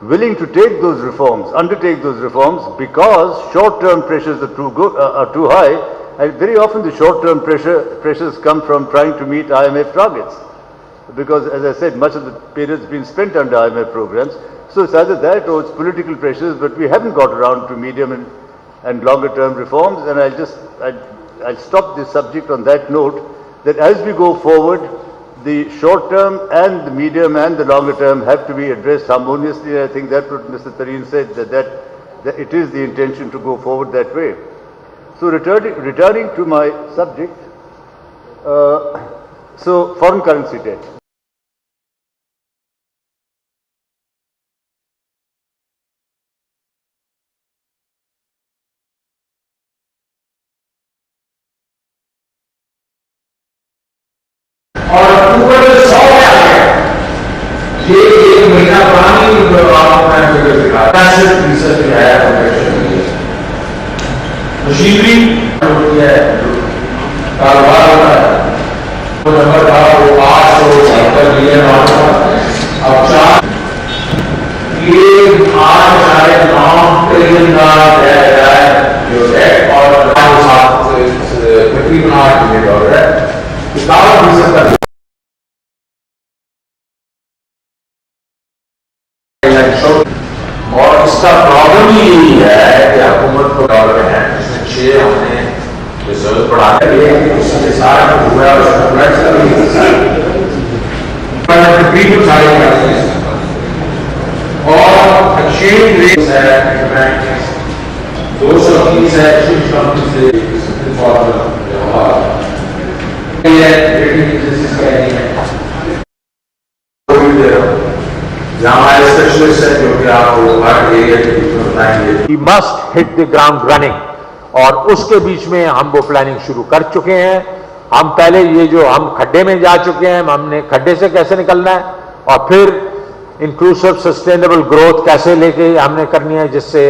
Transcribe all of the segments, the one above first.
willing to take those reforms, undertake those reforms, because short-term pressures are too high, and very often the short-term pressures come from trying to meet IMF targets. Because, as I said, much of the period has been spent under IMF programs. So it's either that or it's political pressures, but we haven't got around to medium and longer-term reforms. And I'll stop this subject on that note, that as we go forward, the short term and the medium and the longer term have to be addressed harmoniously. I think that's what Mr. Tareen said, that it is the intention to go forward that way. So returning to my subject, so foreign currency debt. اور اوپر سے 100 آ گیا یہ ایک مہینہ پرانی research جو ہے مشینری ہوتی ہے کاروبار ہوتا ہے وہ نمبر تھا وہ 870 ملین اب 4 یہ 8.9 ٹریلین کا جو ہے اور $8 ملین ہے 51% کا اور اس کا پرابلم یہی ہے کہ حکومت کو دور میں ہے جس میں 6 ہم نے ریزرو بڑھا کر لیا اس سے سارا کچھ ہوا ہے اس کا پلیکس کا بھی اور ایکسچینج ریٹ ہے 230 ہے ایکسچینج کمپنی سے He must hit the ground running اور اس کے بیچ میں ہم وہ پلاننگ شروع کر چکے ہیں. ہم پہلے یہ جو ہم کھڈے میں جا چکے ہیں ہم نے کھڈے سے کیسے نکلنا ہے اور پھر انکلوسیو سسٹینیبل گروتھ کیسے لے کے ہم نے کرنی ہے جس سے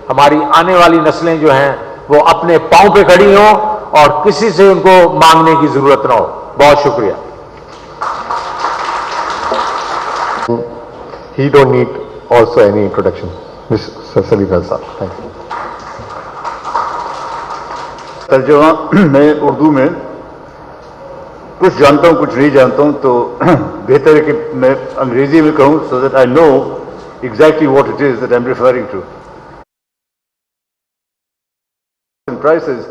ہماری آنے والی نسلیں جو ہیں وہ اپنے پاؤں پہ کھڑی ہوں اور کسی سے ان کو مانگنے کی ضرورت نہ ہو. بہت شکریہ. He don't need also any introduction. Mr. Self Esteem. Thank you. ترجمہ میں اردو میں کچھ جانتا ہوں کچھ نہیں جانتا ہوں تو بہتر ہے کہ میں انگریزی میں کہوں so that I know exactly what it is that I'm referring to. Prices.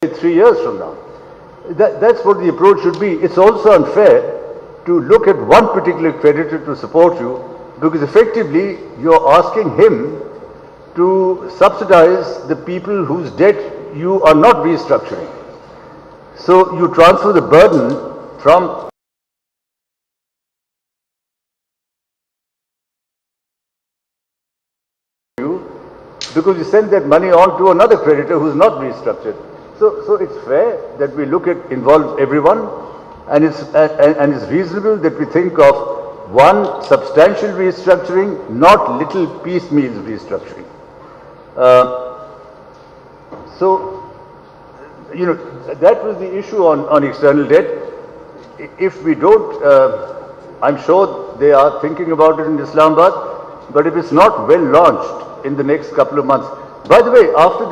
3 years from now. That's what the approach should be. It's also unfair to look at one particular creditor to support you, because effectively you're asking him to subsidize the people whose debt you are not restructuring. So you transfer the burden from you because you send that money on to another creditor who's not restructured. So it's fair that we look at involve everyone, and it's reasonable that we think of one substantial restructuring, not little piecemeal restructuring. So, you know, that was the issue on external debt. If we don't, I'm sure they are thinking about it in Islamabad, but if it's not well launched in the next couple of months. By the way, after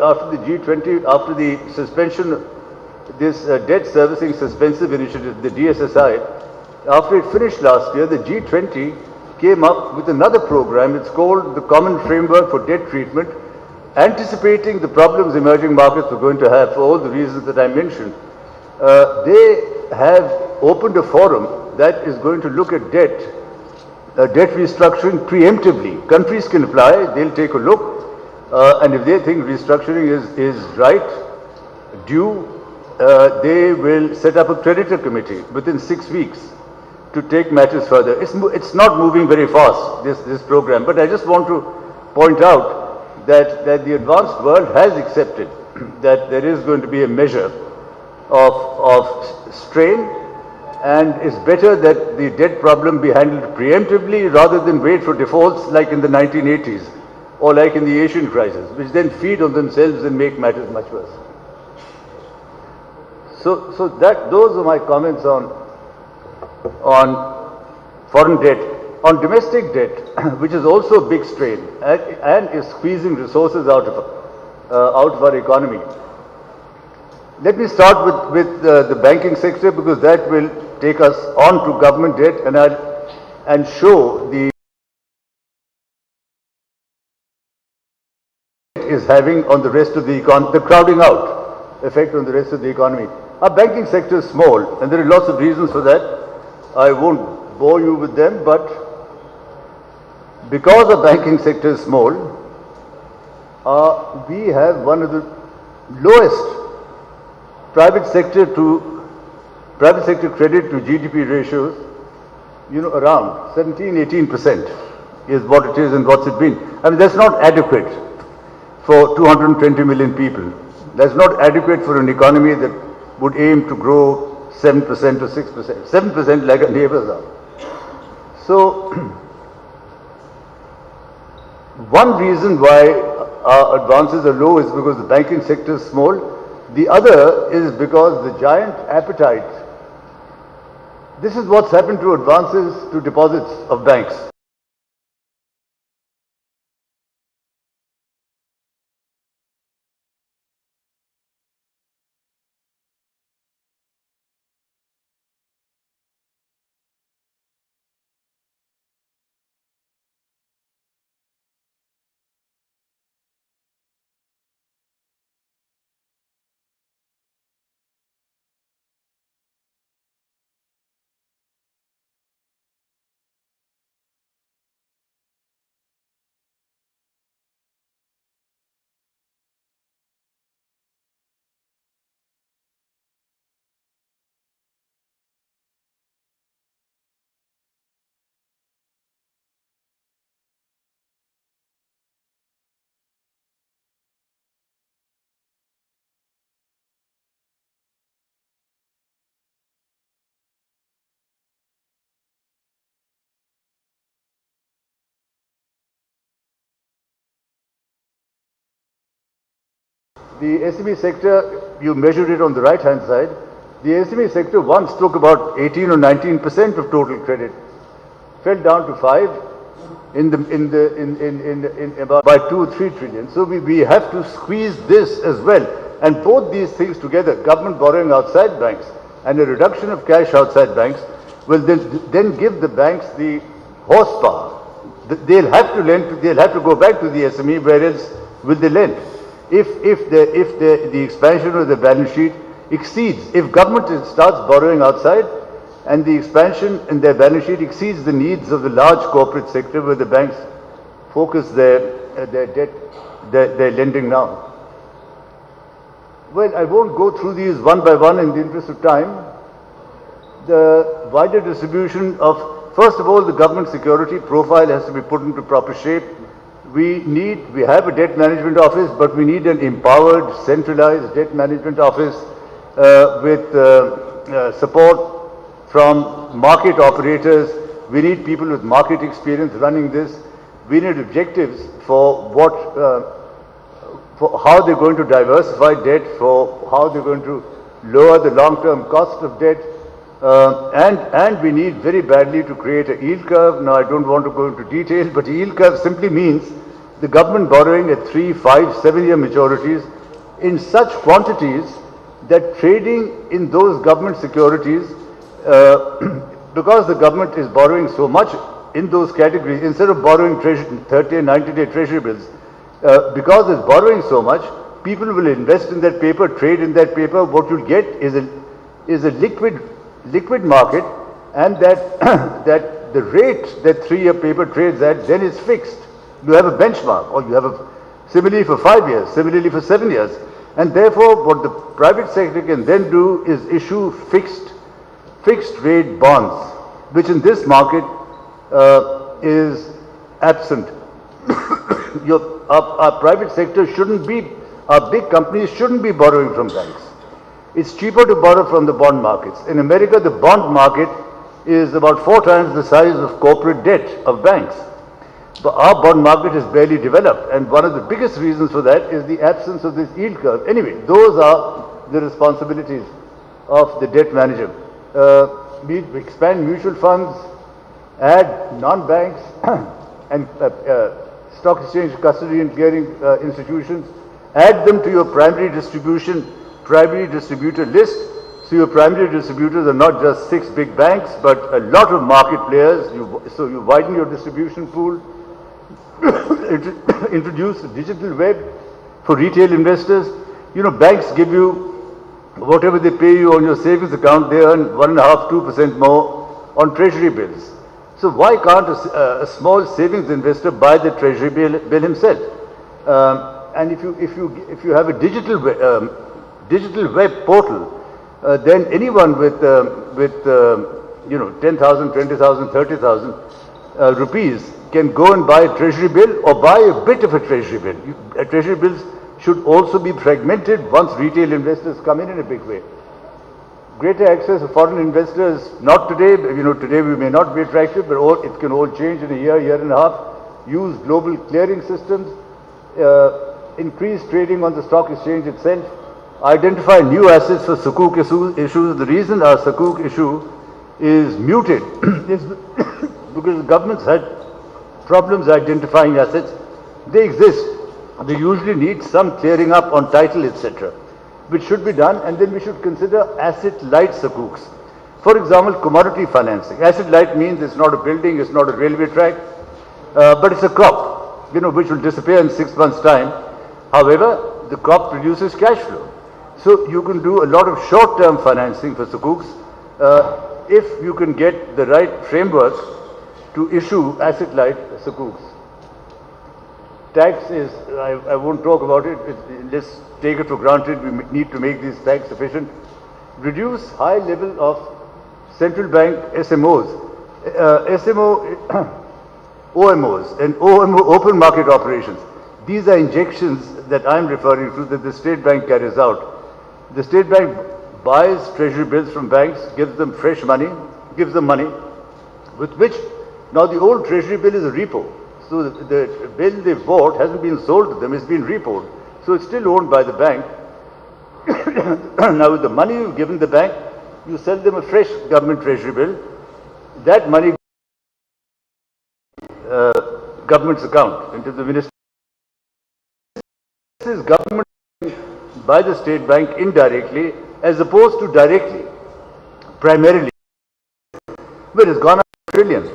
after the G20, after the suspension, this debt servicing suspensive initiative, the DSSI, after it finished last year, the G20 came up with another program. It's called the Common Framework for Debt Treatment, anticipating the problems emerging markets are going to have for all the reasons that I mentioned. They have opened a forum that is going to look at debt restructuring preemptively. Countries can apply, they'll take a look, and if they think restructuring is right, due, they will set up a creditor committee within 6 weeks to take matters further. It's not moving very fast, this program, but I just want to point out that the advanced world has accepted that there is going to be a measure of strain, and it's better that the debt problem be handled preemptively rather than wait for defaults like in the 1980s or like in the Asian crisis, which then feed on themselves and make matters much worse. So those are my comments on foreign debt. On domestic debt, which is also a big strain and is squeezing resources out of our economy. Let me start with the banking sector, because that will take us on to government debt and show the is having on the rest of the economy, the crowding out effect on the rest of the economy. Our banking sector is small, and there are lots of reasons for that. I won't bore you with them, but because the banking sector is small, we have one of the lowest private sector credit to GDP ratios, you know, around 17-18% is what it is and what's it been. I mean, that's not adequate for 220 million people. That's not adequate for an economy that would aim to grow 7% or 6%, 7% like our neighbors are. So, one reason why our advances are low is because the banking sector is small. The other is because the giant appetite. This is what's happened to advances to deposits of banks. The SME sector, you measured it on the right-hand side. The SME sector once took about 18 or 19% of total credit, fell down to 5 about by 2 or 3 trillion. So we have to squeeze this as well, and both these things together, government borrowing outside banks and a reduction of cash outside banks, will then give the banks the horsepower. They'll have to lend. They'll have to go back to the SME. Where else will they lend? if the expansion of the balance sheet exceeds, if government starts borrowing outside and the expansion in their balance sheet exceeds the needs of the large corporate sector where the banks focus their debt, their lending now. Well, I won't go through these one by one in the interest of time. The wider distribution of, first of all, the government security profile has to be put into proper shape. We have a debt management office, but we need an empowered, centralized debt management office with support from market operators. We need people with market experience running this. We need objectives for for how they're going to diversify debt, for how they're going to lower the long-term cost of debt. And we need very badly to create a yield curve. Now, I don't want to go into detail, but a yield curve simply means the government borrowing at 3, 5, 7-year maturities in such quantities that trading in those government securities, because the government is borrowing so much in those categories, instead of borrowing 30 and 90-day treasury bills, because it's borrowing so much, people will invest in that paper, trade in that paper. What you'll get is a liquid market, and that the rate that 3-year paper trades at then is fixed. You have a benchmark, or you have a similarly for 5 years, similarly for 7 years, and therefore what the private sector can then do is issue fixed rate bonds, which in this market is absent. Our private sector shouldn't be, our big companies shouldn't be borrowing from banks. It's cheaper to borrow from the bond markets. In America, the bond market is about 4 times the size of corporate debt of banks. But our bond market is barely developed, and one of the biggest reasons for that is the absence of this yield curve. Anyway, those are the responsibilities of the debt manager. We expand mutual funds, add non-banks and stock exchange custody and clearing institutions, add them to your primary distributor list. So your primary distributors are not just 6 big banks, but a lot of market players. So you widen your distribution pool, introduce a digital web for retail investors. You know, banks give you whatever they pay you on your savings account, they earn 1.5–2% more on treasury bills. So why can't a small savings investor buy the treasury bill himself? And if you have a digital web portal, then anyone with 10,000, 20,000, 30,000 rupees can go and buy a treasury bill or buy a bit of a treasury bill. Treasury bills should also be fragmented once retail investors come in a big way. Greater access of foreign investors, not today, today we may not be attractive, but it can all change in a year and a half. Use global clearing systems, increase trading on the stock exchange itself, identify new assets for sukuk issues. The reason our sukuk issue is muted is because the government's had problems identifying assets. They exist. They usually need some clearing up on title, etc., which should be done, and then we should consider asset-light sukuks. For example, commodity financing. Asset-light means it's not a building, it's not a railway track, but it's a crop, which will disappear in 6 months' time. However, the crop produces cash flow. So you can do a lot of short-term financing for sukuks if you can get the right framework to issue asset-light sukuks. Tax is, I won't talk about it, let's take it for granted, we need to make these tax efficient. Reduce high level of central bank SMOs, OMOs and open market operations. These are injections that I'm referring to that the State Bank carries out. The State Bank buys treasury bills from banks, gives them fresh money, gives them money, with which, now the old treasury bill is a repo. So the bill they bought hasn't been sold to them, it's been repoed. So it's still owned by the bank. Now with the money you've given the bank, you sell them a fresh government treasury bill. That money government's account into the ministry. This is government by the State Bank indirectly as opposed to directly, primarily. But it's gone up a trillion.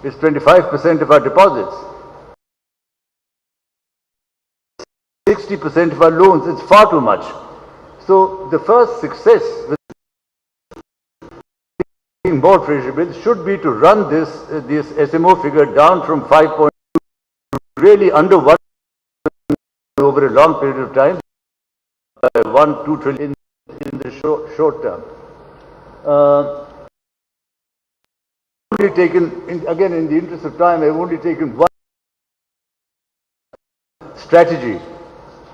It's 25% of our deposits. 60% of our loans. It's far too much. So the first success with more treasury bills should be to run this SMO figure down from 5.2 really under 1 over a long period of time, 1-2 trillion in the short term. Only taken, again in the interest of time, I've only taken one strategy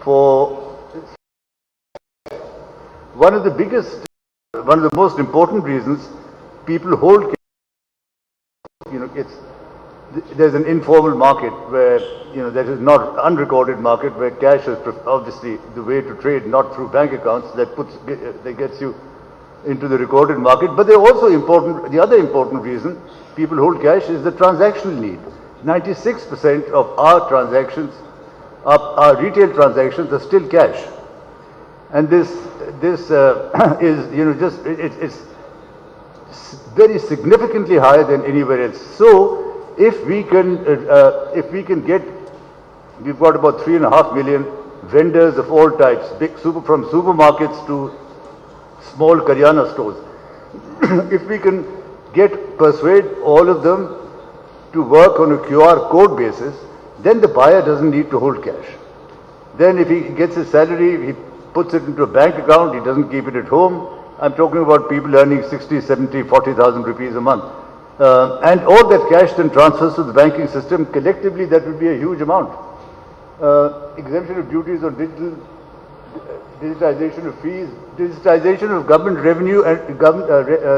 for one of the most important reasons people hold, there's an informal market where, that is not unrecorded market where cash is obviously the way to trade, not through bank accounts, that gets you into the recorded market. But they're also important, the other important reason people hold cash is the transactional need. 96% of our transactions, our retail transactions are still cash. And this is, it's very significantly higher than anywhere else. So, if we can get, we've got about 3.5 million vendors of all types, from supermarkets to small karyana stores. If we can persuade all of them to work on a QR code basis, then the buyer doesn't need to hold cash. Then if he gets his salary, he puts it into a bank account, he doesn't keep it at home. I'm talking about people earning 60, 70, 40,000 rupees a month. And all that cash then transfers to the banking system. Collectively, that would be a huge amount. Exemption of duties on digitization of fees, digitization of government revenue and government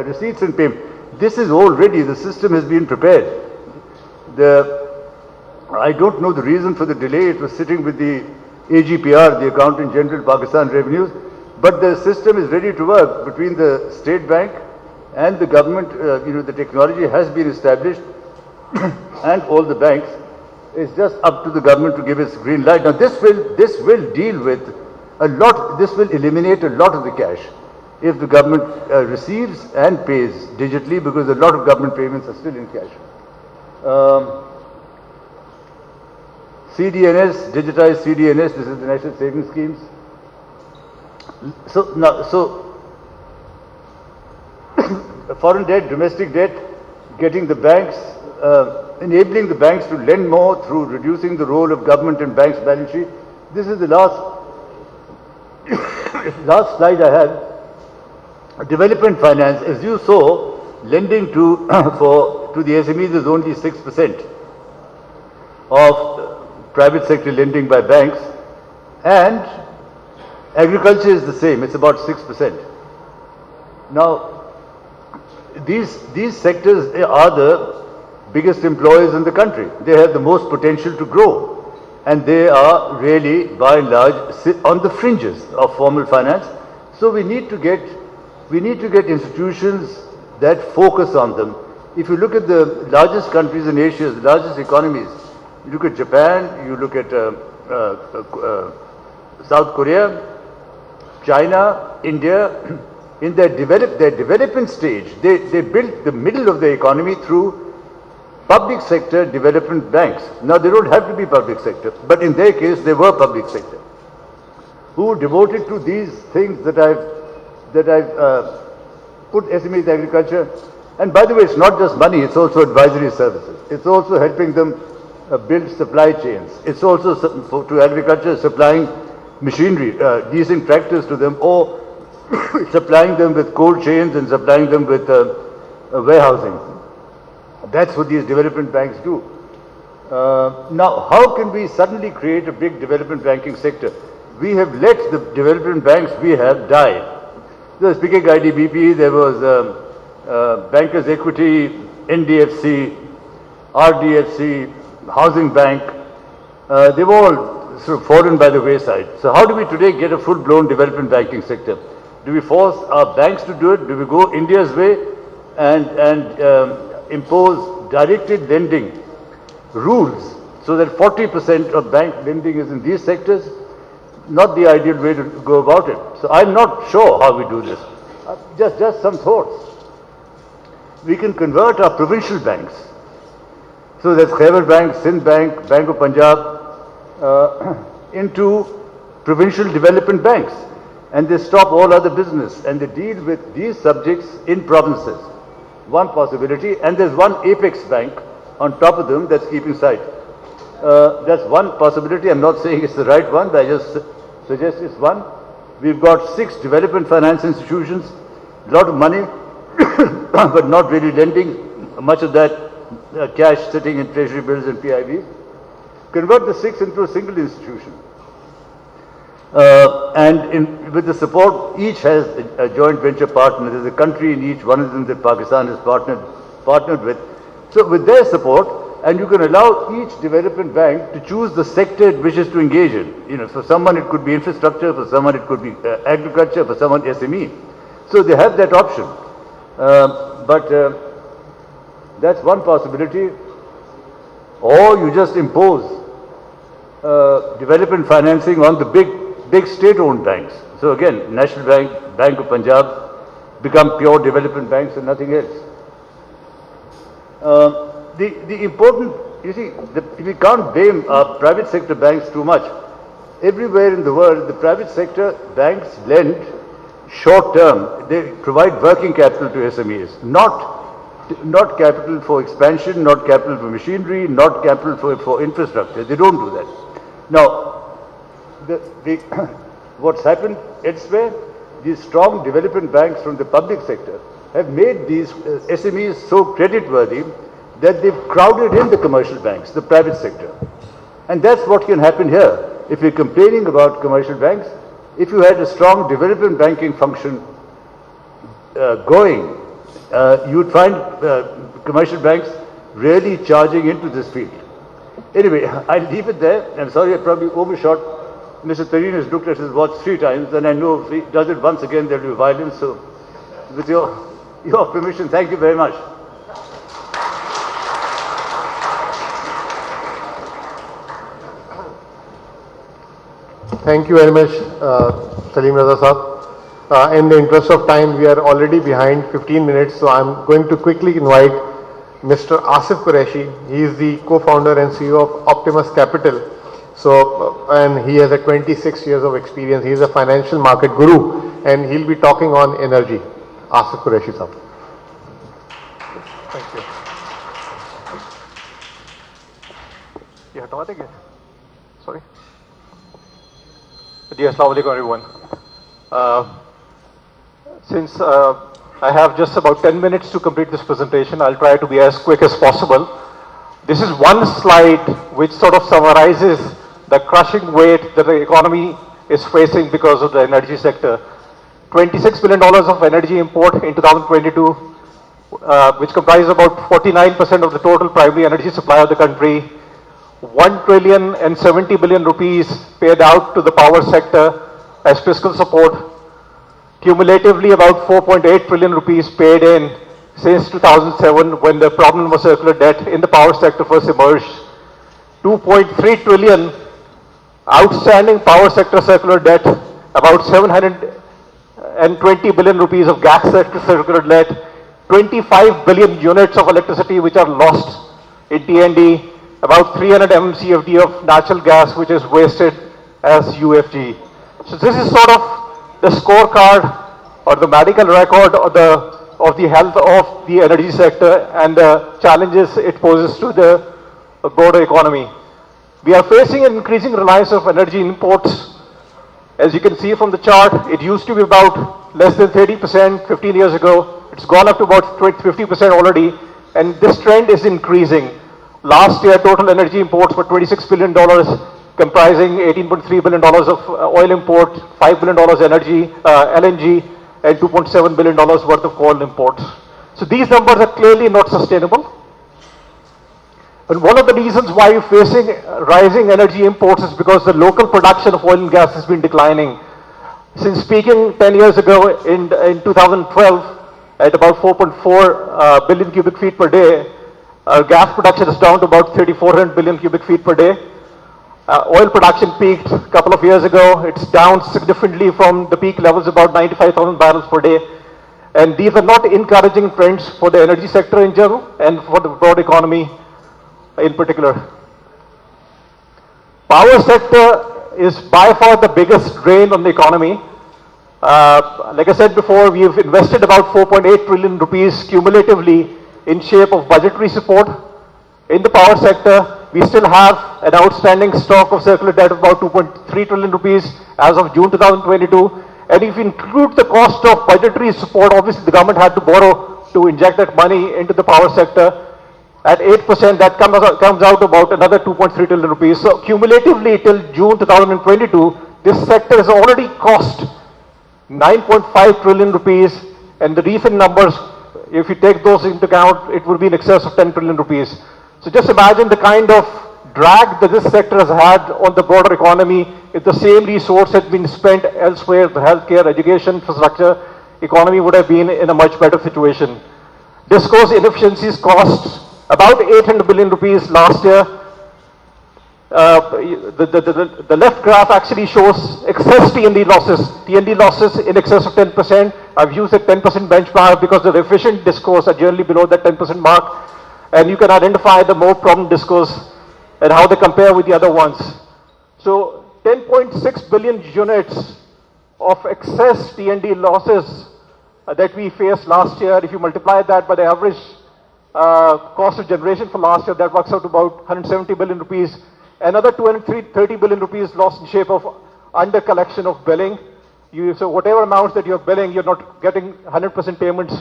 receipts and payment. This is already, the system has been prepared. I don't know the reason for the delay. It was sitting with the AGPR, the Accountant General, Pakistan Revenues. But the system is ready to work between the State Bank and the government. The technology has been established and all the banks. It's just up to the government to give its green light. Now this will deal with a lot, this will eliminate a lot of the cash if the government receives and pays digitally, because a lot of government payments are still in cash. CDNS, digitized CDNS, this is the National Savings Schemes. So foreign debt, domestic debt, getting the banks, enabling the banks to lend more through reducing the role of government and banks' balance sheet. This is the last slide I had. Development finance, as you saw, lending to the SMEs is only 6% of private sector lending by banks, and agriculture is the same, it's about 6%. Now, these sectors are the biggest employers in the country. They have the most potential to grow, and they are really, by and large, on the fringes of formal finance. So we need to get institutions that focus on them. If you look at the largest countries in Asia, the largest economies, you look at Japan, you look at South Korea, China, India, in their development stage, they built the middle of the economy through public sector development banks. Now they don't have to be public sector, but in their case they were public sector, who devoted to these things that I've put SMEs agriculture. And by the way, it's not just money, it's also advisory services. It's also helping them build supply chains. It's also to agriculture supplying machinery, leasing tractors to them, or supplying them with cold chains and supplying them with warehousing. That's what these development banks do. Now, how can we suddenly create a big development banking sector? We have let the development banks we have die. So speaking IDBP, there was Bankers Equity, NDFC, RDFC, Housing Bank. They've all sort of fallen by the wayside. So how do we today get a full-blown development banking sector? Do we force our banks to do it? Do we go India's way and impose directed lending rules so that 40% of bank lending is in these sectors? Not the ideal way to go about it. So I'm not sure how we do this. Just some thoughts. We can convert our provincial banks. So that's Khyber Bank, Sindh Bank, Bank of Punjab, into provincial development banks, and they stop all other business, and they deal with these subjects in provinces. One possibility, and there's one apex bank on top of them that's keeping sight. That's one possibility. I'm not saying it's the right one, but I just suggest it's one. We've got 6 development finance institutions, a lot of money, but not really lending, much of that cash sitting in treasury bills and PIBs. Convert the 6 into a single institution. With the support, each has a joint venture partner. There's a country in each, one of them that Pakistan is partnered with. So with their support, and you can allow each development bank to choose the sector it wishes to engage in. You know, for someone it could be infrastructure, for someone it could be agriculture, for someone SME. So they have that option. That's one possibility. Or you just impose development financing on the big state-owned banks. So again, National Bank, Bank of Punjab become pure development banks and nothing else. The important, you see, we can't blame our private sector banks too much. Everywhere in the world, the private sector banks lend short term. They provide working capital to SMEs, not capital for expansion, not capital for machinery, not capital for infrastructure. They don't do that. Now, what's happened elsewhere, these strong development banks from the public sector have made these SMEs so creditworthy that they've crowded in the commercial banks, the private sector. And that's what can happen here. If you're complaining about commercial banks, if you had a strong development banking function going, you'd find commercial banks really charging into this field. Anyway, I'll leave it there. I'm sorry I probably overshot. Mr. Tareen has looked at his watch 3 times, and I know if he does it once again, there'll be violence. So, with your permission, thank you very much. Thank you very much, Salim Raza Saab. In the interest of time, we are already behind 15 minutes, so I'm going to quickly invite Mr. Asif Qureshi. He is the co-founder and CEO of Optimus Capital. So, and he has 26 years of experience. He is a financial market guru, and he'll be talking on energy. Asif Qureshi Saab. Thank you. You have to again. Sorry. Yes, assalamu alaikum everyone. Since I have just about 10 minutes to complete this presentation, I'll try to be as quick as possible. This is one slide which sort of summarizes the crushing weight that the economy is facing because of the energy sector. $26 billion of energy import in 2022, which comprises about 49% of the total primary energy supply of the country. 1,070 billion rupees paid out to the power sector as fiscal support. Cumulatively, about 4.8 trillion rupees paid in since 2007, when the problem of circular debt in the power sector first emerged. 2.3 trillion outstanding power sector circular debt, about 720 billion rupees of gas sector circular debt, 25 billion units of electricity which are lost in T&D, about 300 MMCFD of natural gas which is wasted as UFG. So this is sort of the scorecard or the medical record of the health of the energy sector and the challenges it poses to the broader economy. We are facing an increasing reliance of energy imports. As you can see from the chart, it used to be about less than 30% 15 years ago. It's gone up to about 50% already, and this trend is increasing. Last year, total energy imports were $26 billion, comprising $18.3 billion of oil import, $5 billion energy, LNG, and $2.7 billion worth of coal imports. So these numbers are clearly not sustainable. And one of the reasons why we're facing rising energy imports is because the local production of oil and gas has been declining. Since peaking 10 years ago in 2012 at about 4.4 billion cubic feet per day, gas production is down to about 3,400 billion cubic feet per day. Oil production peaked a couple of years ago. It's down significantly from the peak levels, about 95,000 barrels per day. And these are not encouraging trends for the energy sector in general and for the broad economy in particular. Power sector is by far the biggest drain on the economy. Like I said before, we have invested about 4.8 trillion rupees cumulatively in shape of budgetary support. In the power sector, we still have an outstanding stock of circular debt of about 2.3 trillion rupees as of June 2022. And if you include the cost of budgetary support, obviously the government had to borrow to inject that money into the power sector. At 8%, that comes out about another 2.3 trillion rupees. So cumulatively till June 2022, this sector has already cost 9.5 trillion rupees, and the recent numbers, if you take those into account, it would be in excess of 10 trillion rupees. So just imagine the kind of drag that this sector has had on the broader economy if the same resource had been spent elsewhere, the healthcare, education, infrastructure, economy would have been in a much better situation. Disco's inefficiencies cost about 800 billion rupees last year. The left graph actually shows excess T&D losses in excess of 10%. I've used a 10% benchmark because the efficient discos are generally below that 10% mark. And you can identify the more problem discos and how they compare with the other ones. So 10.6 billion units of excess T&D losses that we faced last year. If you multiply that by the average cost of generation for last year, that works out to about 170 billion rupees. Another 230 billion rupees lost in shape of under collection of billing. So whatever amounts that you're billing, you're not getting 100% payments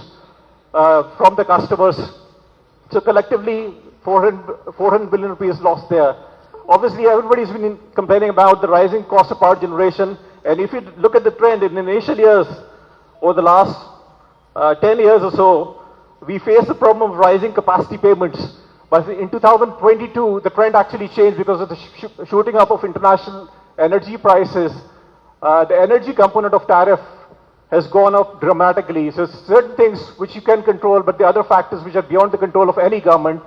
from the customers. So collectively, 400 billion rupees lost there. Obviously, everybody's been complaining about the rising cost of power generation. And if you look at the trend in the initial years, over the last 10 years or so, we faced the problem of rising capacity payments. But in 2022, the trend actually changed because of the shooting up of international energy prices. The energy component of tariff has gone up dramatically. So certain things which you can control, but the other factors which are beyond the control of any government.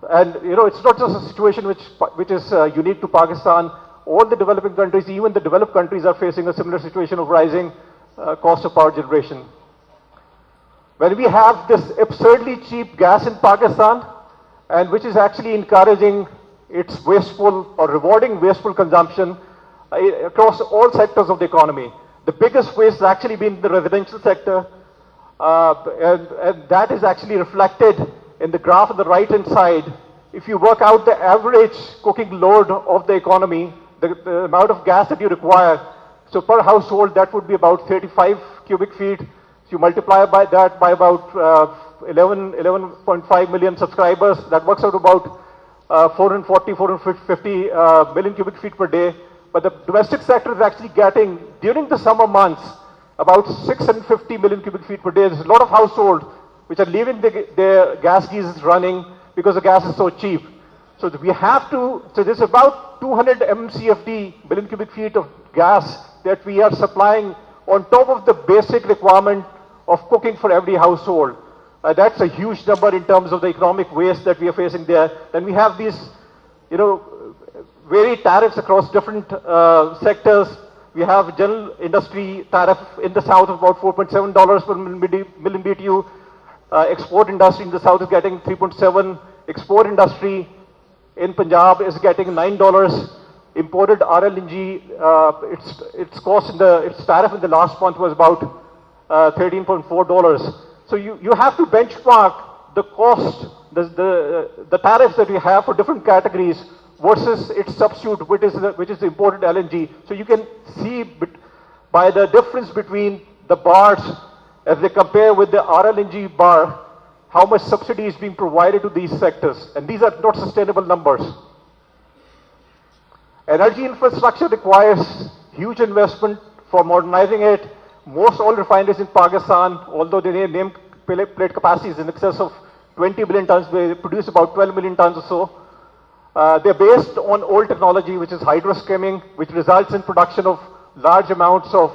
And you know, it's not just a situation which is unique to Pakistan. All the developing countries, even the developed countries, are facing a similar situation of rising cost of power generation. When we have this absurdly cheap gas in Pakistan, and which is actually encouraging its wasteful or rewarding wasteful consumption across all sectors of the economy. The biggest waste has actually been the residential sector, and that is actually reflected in the graph on the right hand side. If you work out the average cooking load of the economy, the amount of gas that you require, so per household that would be about 35 cubic feet. So you multiply by that by about 11.5 million subscribers, that works out about 450 million cubic feet per day. But the domestic sector is actually getting, during the summer months, about 650 million cubic feet per day. There's a lot of households which are leaving their gas geysers running because the gas is so cheap. So we have to, so there's about 200 MCFD, billion cubic feet of gas that we are supplying on top of the basic requirement of cooking for every household. That's a huge number in terms of the economic waste that we are facing there. Then we have these, you know, varied tariffs across different sectors. We have general industry tariff in the south of about $4.7 per million BTU. Export industry in the south is getting 3.7. Export industry in Punjab is getting $9. Imported RLNG, its cost in its tariff in the last month was about $13.4. So you have to benchmark the cost, the tariffs that we have for different categories versus its substitute, which is the imported LNG. So you can see by the difference between the bars as they compare with the RLNG bar, how much subsidy is being provided to these sectors. And these are not sustainable numbers. Energy infrastructure requires huge investment for modernizing it. Most oil refineries in Pakistan, although their nameplate capacity is in excess of 20 billion tons, they produce about 12 million tons or so. They're based on old technology, which is hydroskimming, which results in production of large amounts of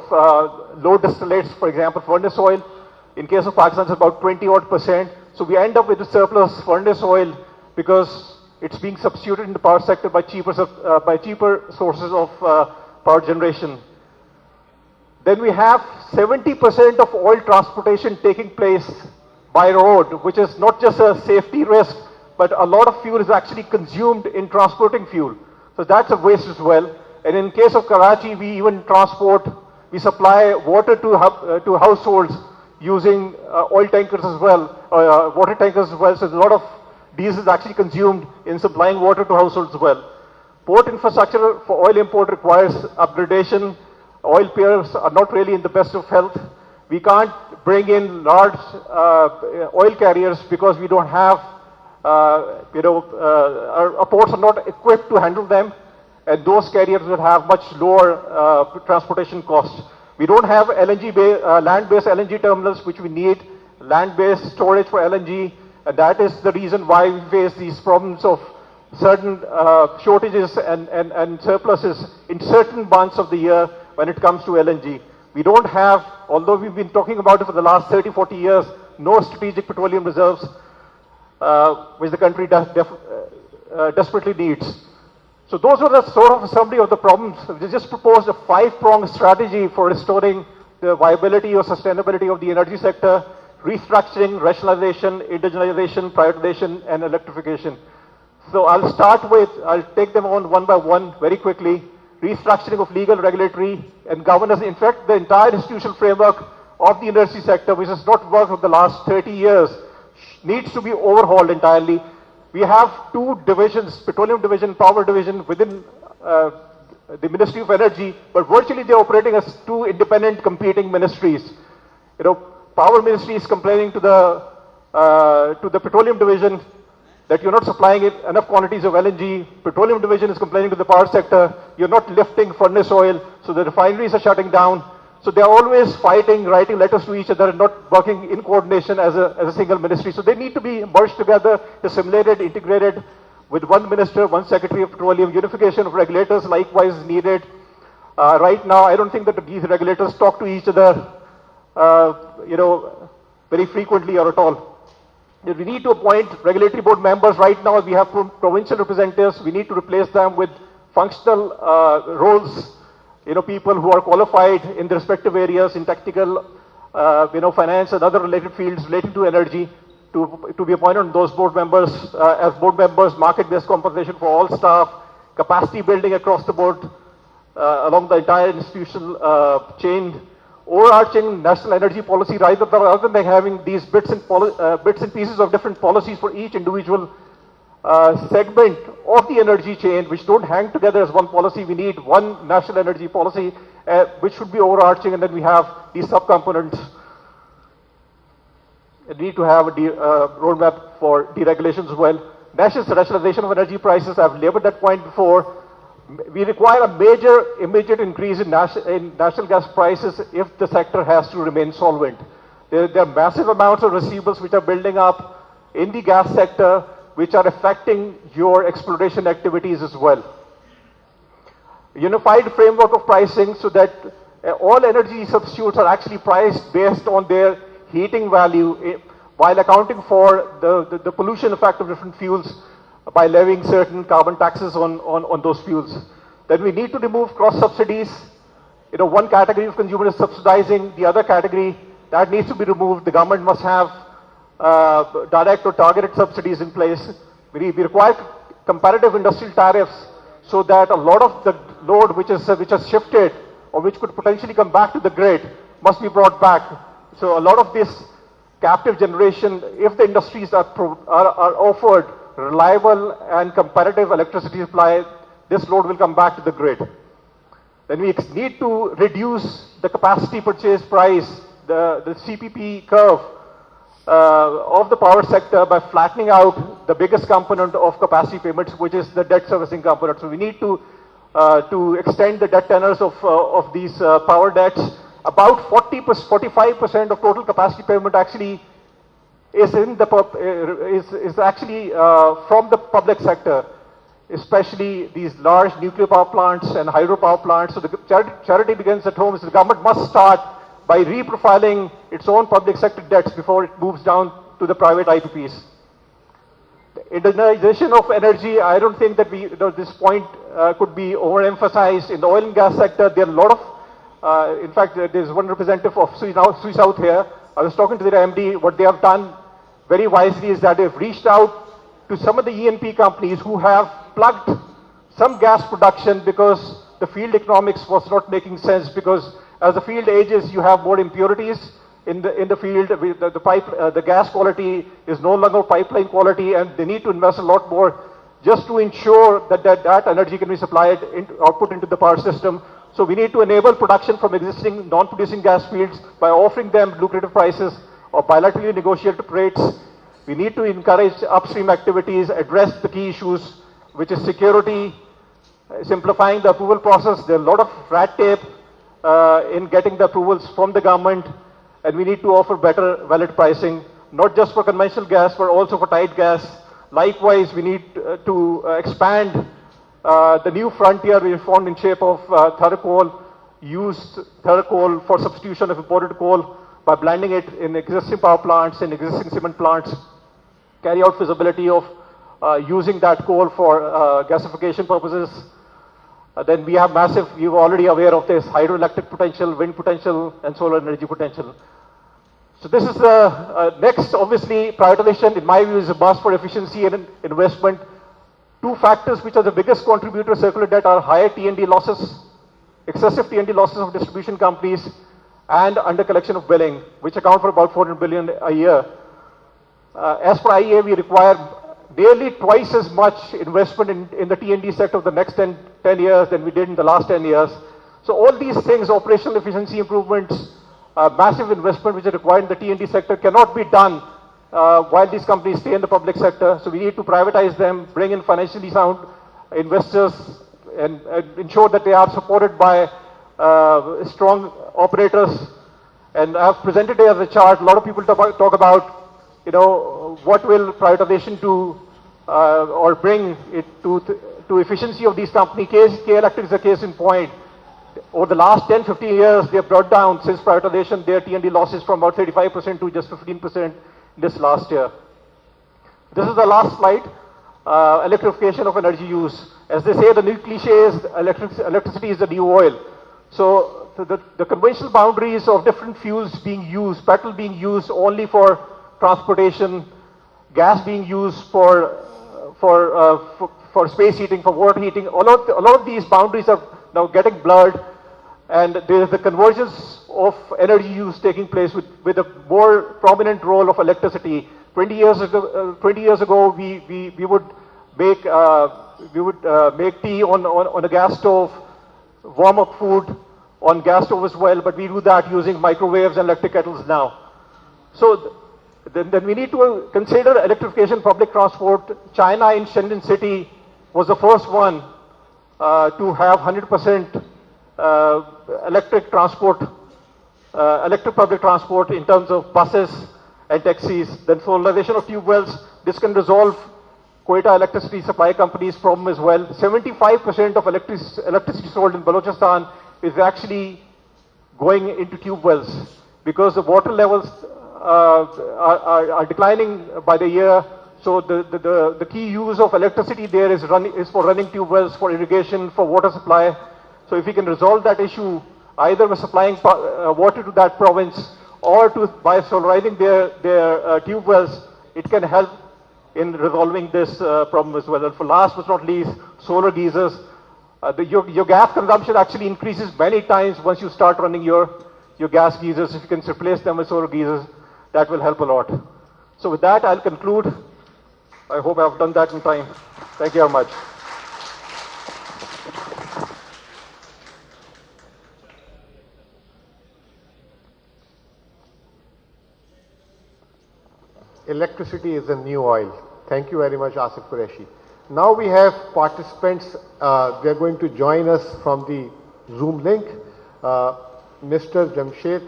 low distillates, for example, furnace oil. In case of Pakistan, it's about 20-odd%. So we end up with a surplus furnace oil because it's being substituted in the power sector by cheaper sources of power generation. Then we have 70% of oil transportation taking place by road, which is not just a safety risk, but a lot of fuel is actually consumed in transporting fuel. So that's a waste as well. And in case of Karachi, we even we supply water to households using oil tankers as well, water tankers as well. So a lot of diesel is actually consumed in supplying water to households as well. Port infrastructure for oil import requires upgradation. Oil piers are not really in the best of health. We can't bring in large oil carriers because we don't have, our ports are not equipped to handle them, and those carriers will have much lower transportation costs. We don't have land-based LNG terminals, which we need, land-based storage for LNG, and that is the reason why we face these problems of certain shortages and surpluses in certain months of the year when it comes to LNG. We don't have, although we've been talking about it for the last 30, 40 years, no strategic petroleum reserves, which the country desperately needs. So those were the sort of a summary of the problems. We just proposed a 5-pronged strategy for restoring the viability or sustainability of the energy sector: restructuring, rationalization, indigenization, privatization, and electrification. So I'll take them on one by one very quickly. Restructuring of legal, regulatory, and governance. In fact, the entire institutional framework of the energy sector, which has not worked for the last 30 years, needs to be overhauled entirely. We have 2 divisions, petroleum division, power division within the Ministry of Energy, but virtually they're operating as 2 independent competing ministries. Power Ministry is complaining to the petroleum division that you're not supplying it enough quantities of LNG. Petroleum division is complaining to the power sector, you're not lifting furnace oil, so the refineries are shutting down. So they're always fighting, writing letters to each other, and not working in coordination as a single ministry. So they need to be merged together, assimilated, integrated with one minister, one secretary of petroleum. Unification of regulators likewise is needed. Right now, I don't think that these regulators talk to each other, very frequently or at all. We need to appoint regulatory board members. Right now, we have provincial representatives. We need to replace them with functional roles, people who are qualified in the respective areas in technical, finance and other related fields relating to energy to be appointed on those board members. As board members, market-based compensation for all staff, capacity building across the board, along the entire institutional chain. Overarching national energy policy, rather than having these bits and pieces of different policies for each individual segment of the energy chain, which don't hang together as one policy. We need one national energy policy, which should be overarching, and then we have these subcomponents. We need to have a roadmap for deregulation as well. National rationalization of energy prices, I've labored that point before. We require a major immediate increase in natural gas prices if the sector has to remain solvent. There are massive amounts of receivables which are building up in the gas sector, which are affecting your exploration activities as well. Unified framework of pricing so that all energy substitutes are actually priced based on their heating value while accounting for the pollution effect of different fuels by levying certain carbon taxes on those fuels. Then we need to remove cross subsidies. One category of consumer is subsidizing the other category. That needs to be removed. The government must have direct or targeted subsidies in place. We require comparative industrial tariffs so that a lot of the load which has shifted or which could potentially come back to the grid must be brought back. So a lot of this captive generation, if the industries are offered reliable and comparative electricity supply, this load will come back to the grid. Then we need to reduce the capacity purchase price, the CPP curve of the power sector by flattening out the biggest component of capacity payments, which is the debt servicing component. So we need to extend the debt tenors of these power debts. About 45% of total capacity payment actually is actually from the public sector, especially these large nuclear power plants and hydropower plants. So the charity begins at home. So the government must start by reprofiling its own public sector debts before it moves down to the private IPPs. The indigenization of energy, I don't think that this point could be overemphasized. In the oil and gas sector, there are a lot of, in fact, there's one representative of Sui South here. I was talking to the MD. What they have done very wisely is that they've reached out to some of the E&P companies who have plugged some gas production because the field economics was not making sense, because as the field ages, you have more impurities in the field. The gas quality is no longer pipeline quality, and they need to invest a lot more just to ensure that energy can be supplied or put into the power system. So we need to enable production from existing non-producing gas fields by offering them lucrative prices or bilaterally negotiated rates. We need to encourage upstream activities, address the key issues, which is security, simplifying the approval process. There are a lot of red tape in getting the approvals from the government, and we need to offer better valid pricing, not just for conventional gas, but also for tight gas. Likewise, we need to expand the new frontier we formed in shape of thermal coal, use thermal coal for substitution of imported coal by blending it in existing power plants and existing cement plants, carry out feasibility of using that coal for gasification purposes. Then we have massive, you're already aware of this, hydroelectric potential, wind potential, and solar energy potential. So this is the next, obviously, prioritization, in my view, is a must for efficiency and investment. Two factors which are the biggest contributor to circular debt are higher T&D losses, excessive T&D losses of distribution companies, and under collection of billing, which account for about 400 billion a year. As per IEA, we require nearly twice as much investment in the T&D sector of the next 10 years than we did in the last 10 years. So all these things, operational efficiency improvements, massive investment which is required in the T&D sector, cannot be done while these companies stay in the public sector. So we need to privatize them, bring in financially sound investors, and ensure that they are supported by strong operators. And I have presented here as a chart. A lot of people talk about, what will privatization do or bring it to efficiency of these companies. K Electric is a case in point. Over the last 10-15 years, they have brought down, since privatization, their T&D losses from about 35% to just 15% this last year. This is the last slide, electrification of energy use. As they say, the new cliche is electricity is the new oil. So the conventional boundaries of different fuels being used, petrol being used only for transportation, gas being used for space heating, for water heating, a lot of these boundaries are now getting blurred, and there is the convergence of energy use taking place with a more prominent role of electricity. 20 years ago, we would make tea on a gas stove, warm up food on gas stove as well, but we do that using microwaves and electric kettles now. So then we need to consider electrification public transport. China in Shenzhen city was the first one to have 100% electric public transport in terms of buses and taxis. Then solarization of tube wells. This can resolve Quetta electricity supply company's problem as well. 75% of electricity sold in Balochistan is actually going into tube wells because the water levels are declining by the year. So the key use of electricity there is for running tube wells, for irrigation, for water supply. So if we can resolve that issue, either by supplying water to that province or by solarizing their tube wells, it can help in resolving this problem as well. And for last but not least, solar geysers. Your gas consumption actually increases many times once you start running your gas geysers. If you can replace them with solar geysers, that will help a lot. So with that, I'll conclude. I hope I've done that in time. Thank you very much. Electricity is the new oil. Thank you very much, Asif Qureshi. Now we have participants. They are going to join us from the Zoom link. Mr. Jamshed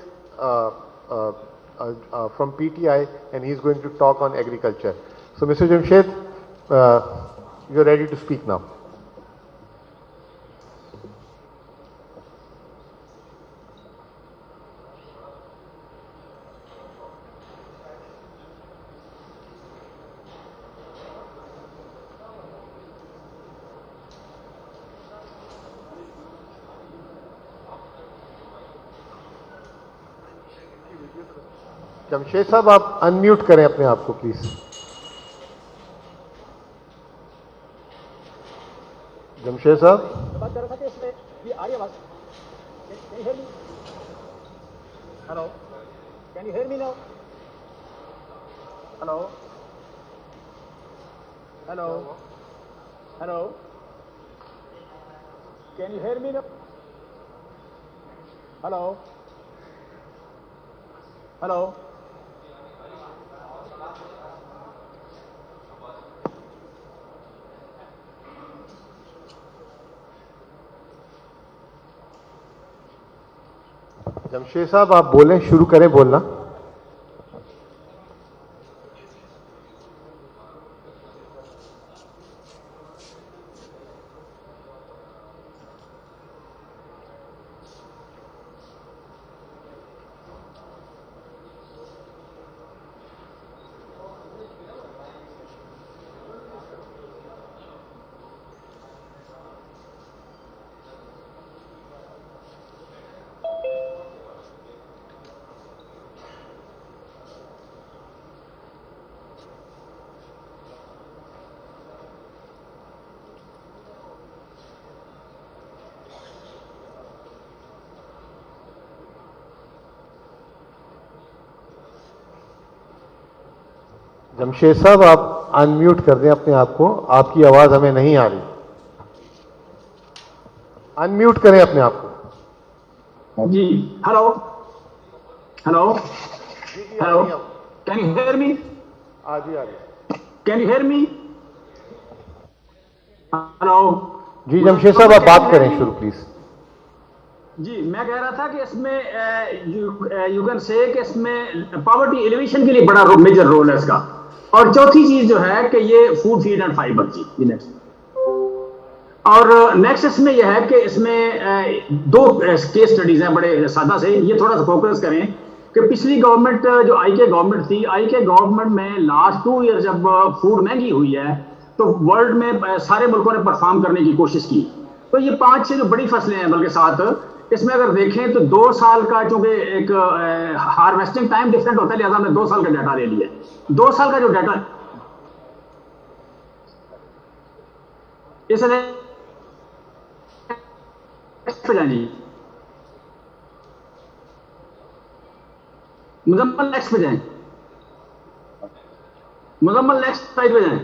from PTI, and he's going to talk on agriculture. So, Mr. Jamshed, you're ready to speak now. Jamshed साहब आप unmute करें अपने आप को please. Jamshed साहब. رہی آواز؟ Can you hear me? Hello? Can you hear me now? Hello? Hello? Hello? Can you hear me now? Hello? Hello? Jamshed صاحب آپ بولیں، شروع کریں بولنا. جمشید صاحب آپ ان میوٹ کر دیں اپنے آپ کو، آپ کی آواز ہمیں نہیں آ رہی. ان میوٹ کریں اپنے آپ کو. جی hello hello hello can you hear me? جی آ رہی. Can you hear me? Hello جی جمشید صاحب آپ بات کریں شروع پلیز. جی میں کہہ رہا تھا کہ اس میں یو کین سے کہ اس میں پاورٹی ایلیویشن کے لیے بڑا میجر رول ہے اس کا. اور چوتھی چیز جو ہے کہ یہ فوڈ فیڈ اینڈ فائبر. جی نیکسٹ. اور نیکسٹ اس میں یہ ہے کہ اس میں دو کیس سٹڈیز ہیں بڑے سادہ سے، یہ تھوڑا سا فوکس کریں کہ پچھلی گورنمنٹ جو آئی کے گورنمنٹ تھی، آئی کے گورنمنٹ میں لاسٹ 2 ایئر جب فوڈ مہنگی ہوئی ہے تو ورلڈ میں سارے ملکوں نے پرفارم کرنے کی کوشش کی. تو یہ 5-6 جو بڑی فصلیں ہیں بلکہ 7، اس میں اگر دیکھیں تو 2 سال کا، چونکہ ایک ہارویسٹنگ ٹائم ڈفرینٹ ہوتا ہے لہٰذا ہم نے 2 سال کا ڈیٹا لے لیا. 2 سال کا جو ڈیٹا اس نے جی مزمل نیکسٹ پہ جائیں، مزمل نیکسٹ سائڈ پہ جائیں.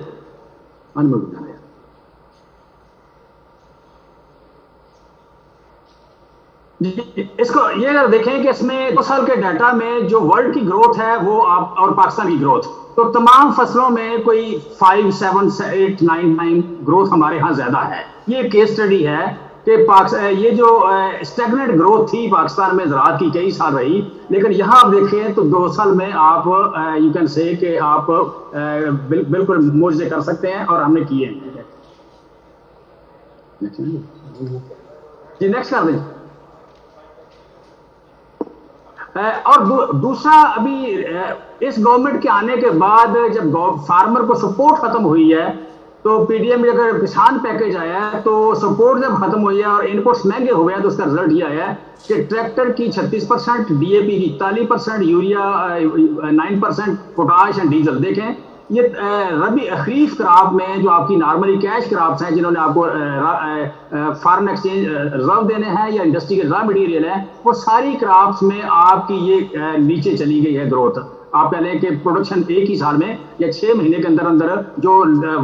جی اس کو یہ اگر دیکھیں کہ اس میں 2 سال کے ڈیٹا میں جو ورلڈ کی گروتھ ہے وہ آپ اور پاکستان کی گروتھ، تو تمام فصلوں میں کوئی 5, 7, 8, 9 گروتھ ہمارے ہاں زیادہ ہے. یہ کیس اسٹڈی ہے کہ یہ جو اسٹیگنٹ گروتھ تھی پاکستان میں زراعت کی کئی سال رہی، لیکن یہاں آپ دیکھیں تو 2 سال میں آپ یو کین سے کہ آپ بالکل معجزے کر سکتے ہیں اور ہم نے کیے ہیں. جی نیکسٹ کر دیں. اور دوسرا ابھی اس گورنمنٹ کے آنے کے بعد جب فارمر کو سپورٹ ختم ہوئی ہے تو پی ڈی ایم میں اگر کسان پیکج آیا ہے تو سپورٹ جب ختم ہوئی ہے اور انپوٹس مہنگے ہو گئے ہیں تو اس کا رزلٹ یہ آیا ہے کہ ٹریکٹر کی 36%، ڈی اے پی کی 41%، یوریا 9%، پوٹاش اینڈ ڈیزل. دیکھیں یہ ربی خریف کراپ میں جو آپ کی نارملی کیش کراپس ہیں جنہوں نے آپ کو فارن ایکسچینج ریزرو دینے ہیں یا انڈسٹری کے را مٹیریل ہیں، وہ ساری کراپس میں آپ کی یہ نیچے چلی گئی ہے گروتھ. آپ کہہ لیں کہ پروڈکشن ایک ہی سال میں یا 6 مہینے کے اندر اندر جو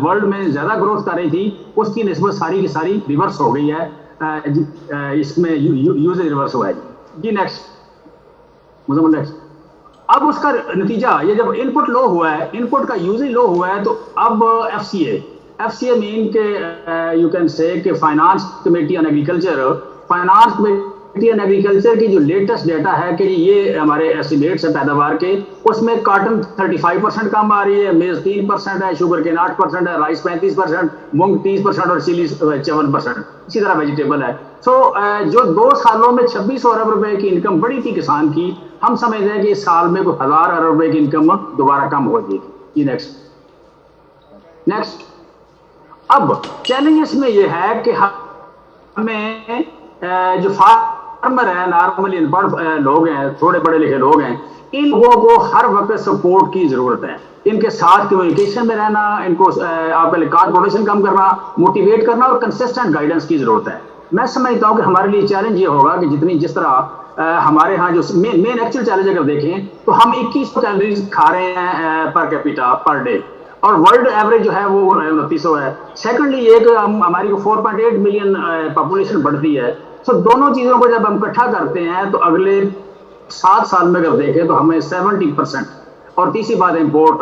ورلڈ میں زیادہ گروتھ کر رہی تھی اس کی نسبت ساری کی ساری ریورس ہو گئی ہے. اس میں یوز ریورس ہوا ہے. جی نیکسٹ مزمل نیکسٹ. اب اس کا نتیجہ یہ جب ان پٹ لو ہوا ہے، ان پٹ کا یوز ہی لو ہوا ہے، تو اب ایف سی اے مین کہ یو کین سے کہ finance committee on agriculture, finance committee on agriculture کی جو لیٹسٹ ڈیٹا ہے کہ یہ ہمارے ایسٹیمیٹس ہے پیداوار کے، اس میں کاٹن 35% کم آ رہی ہے، میز 3% ہے، شوگر کین 8% ہے، رائس 35%، مونگ 30% اور چیلی 7%. اسی طرح ویجیٹیبل ہے. سو جو 2 سالوں میں 2600 ارب روپے کی انکم بڑی تھی کسان کی، ہم سمجھتے ہیں کہ اس سال میں کوئی 1000 ارب روپے کی انکم دوبارہ کم ہو جائے گی. نیکسٹ. اب چیلنج اس میں یہ ہے کہ ہمیں جو فارمر ہیں، نارملی ان پڑھ لوگ ہیں، تھوڑے پڑھے لکھے لوگ ہیں، ان لوگوں کو ہر وقت سپورٹ کی ضرورت ہے. ان کے ساتھ کمیونیکیشن میں رہنا، ان کو آپ کا کاسٹ پروڈکشن کم کرنا، موٹیویٹ کرنا اور کنسسٹنٹ گائیڈنس کی ضرورت ہے. میں سمجھتا ہوں کہ ہمارے لیے چیلنج یہ ہوگا کہ جس طرح ہمارے ہاں جو مین ایکچوئل چیلنج اگر دیکھیں تو ہم 2100 کیلوریز کھا رہے ہیں پر کیپیٹا پر ڈے، اور ورلڈ ایوریج جو ہے وہ 2900 ہے. سیکنڈلی یہ کہ ہماری 4.8 ملین پاپولیشن بڑھتی ہے. سو دونوں چیزوں کو جب ہم اکٹھا کرتے ہیں تو اگلے 7 سال میں اگر دیکھیں تو ہمیں 70%. اور تیسری بات امپورٹ،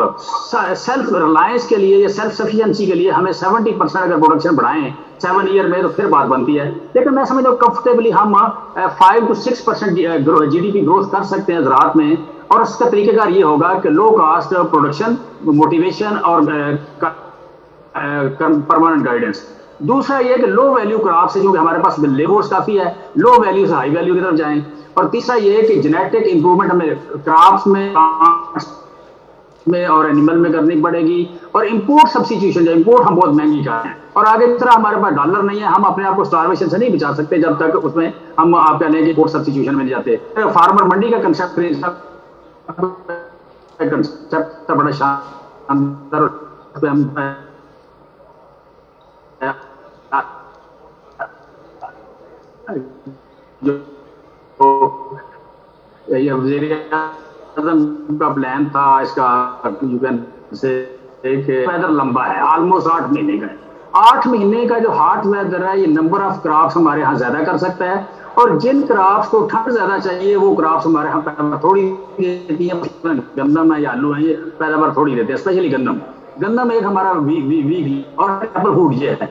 سیلف ریلائنس کے لیے یا سیلف سفیشنسی کے لیے ہمیں 70% اگر پروڈکشن بڑھائیں 7 ایئر میں تو پھر بات بنتی ہے. لیکن میں سمجھتا ہوں کمفرٹیبلی ہم 5 to 6% G D P growth کر سکتے ہیں زراعت میں، اور اس کا طریقہ کار یہ ہوگا کہ لو کاسٹ پروڈکشن، موٹیویشن اور پرماننٹ گائیڈنس. دوسرا یہ کہ لو ویلیو کراب سے، کیونکہ ہمارے پاس لیبرس کافی ہے، لو ویلیو سے ہائی ویلیو کی طرف جائیں. اور تیسرا یہ کہ جینیٹک امپروومنٹ ہمیں کرافٹس میں اور اینیمل میں کرنی پڑے گی. اور امپورٹ سبسٹیٹیوشن، جو امپورٹ ہم بہت مہنگی کر رہے ہیں، اور آگے اس طرح ہمارے پاس ڈالر نہیں ہے، ہم اپنے آپ کو اسٹارویشن سے نہیں بچا سکتے جب تک اس میں ہم آپ کہہ لیں کہ امپورٹ سبسٹیٹیوشن میں نہیں جاتے. فارمر منڈی کا کنسپٹ بڑا شاندار، وزیر اعظم کا پلان تھا اس کا ویدر لمبا ہے، آلموسٹ 8 مہینے کا ہے. 8 مہینے کا جو ہاٹ ویدر ہے یہ نمبر آف کراپس ہمارے ہاں زیادہ کر سکتا ہے. اور جن کراپس کو ٹھنڈ زیادہ چاہیے وہ کراپس ہمارے ہاں پیداوار تھوڑی دیتی ہیں. گندم ہے یا آلو ہے، یہ پیداوار تھوڑی دیتے ہیں، اسپیشلی گندم ایک ہمارا ویک اور ٹیبل فوڈ یہ ہے.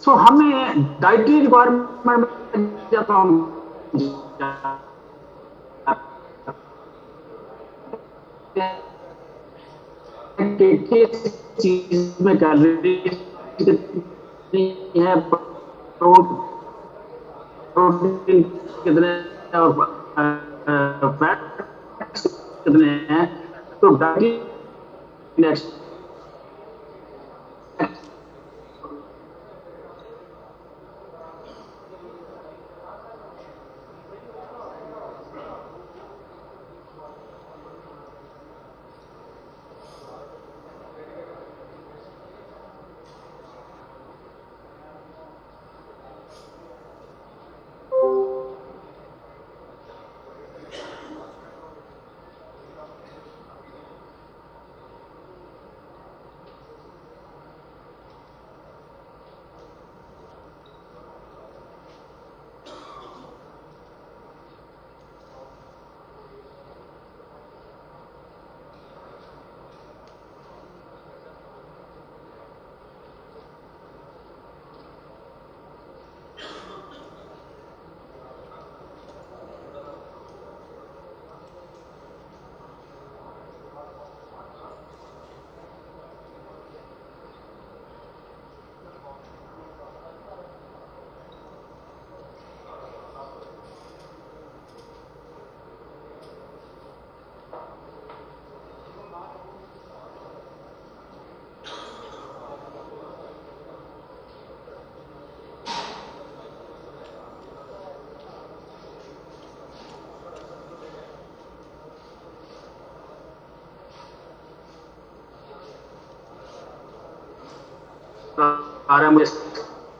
سو ہمیں ڈائٹری ریکوائرمنٹ جب ہم چیز میں کیلوریز کتنی ہے، پروٹین کتنے اور فیٹ کتنے ہیں، تو ڈائٹری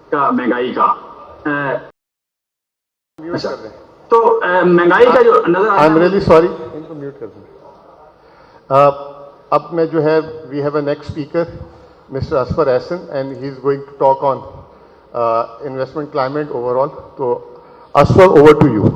مہنگائی کا تو مہنگائی کا جو نظر آئی ایم ریئلی سوری، ان کو میوٹ کر دیں. اب میں جو ہے we have a next speaker mister Asfar Ahsan and he is going to talk on investment climate overall. تو Asfar, over to you.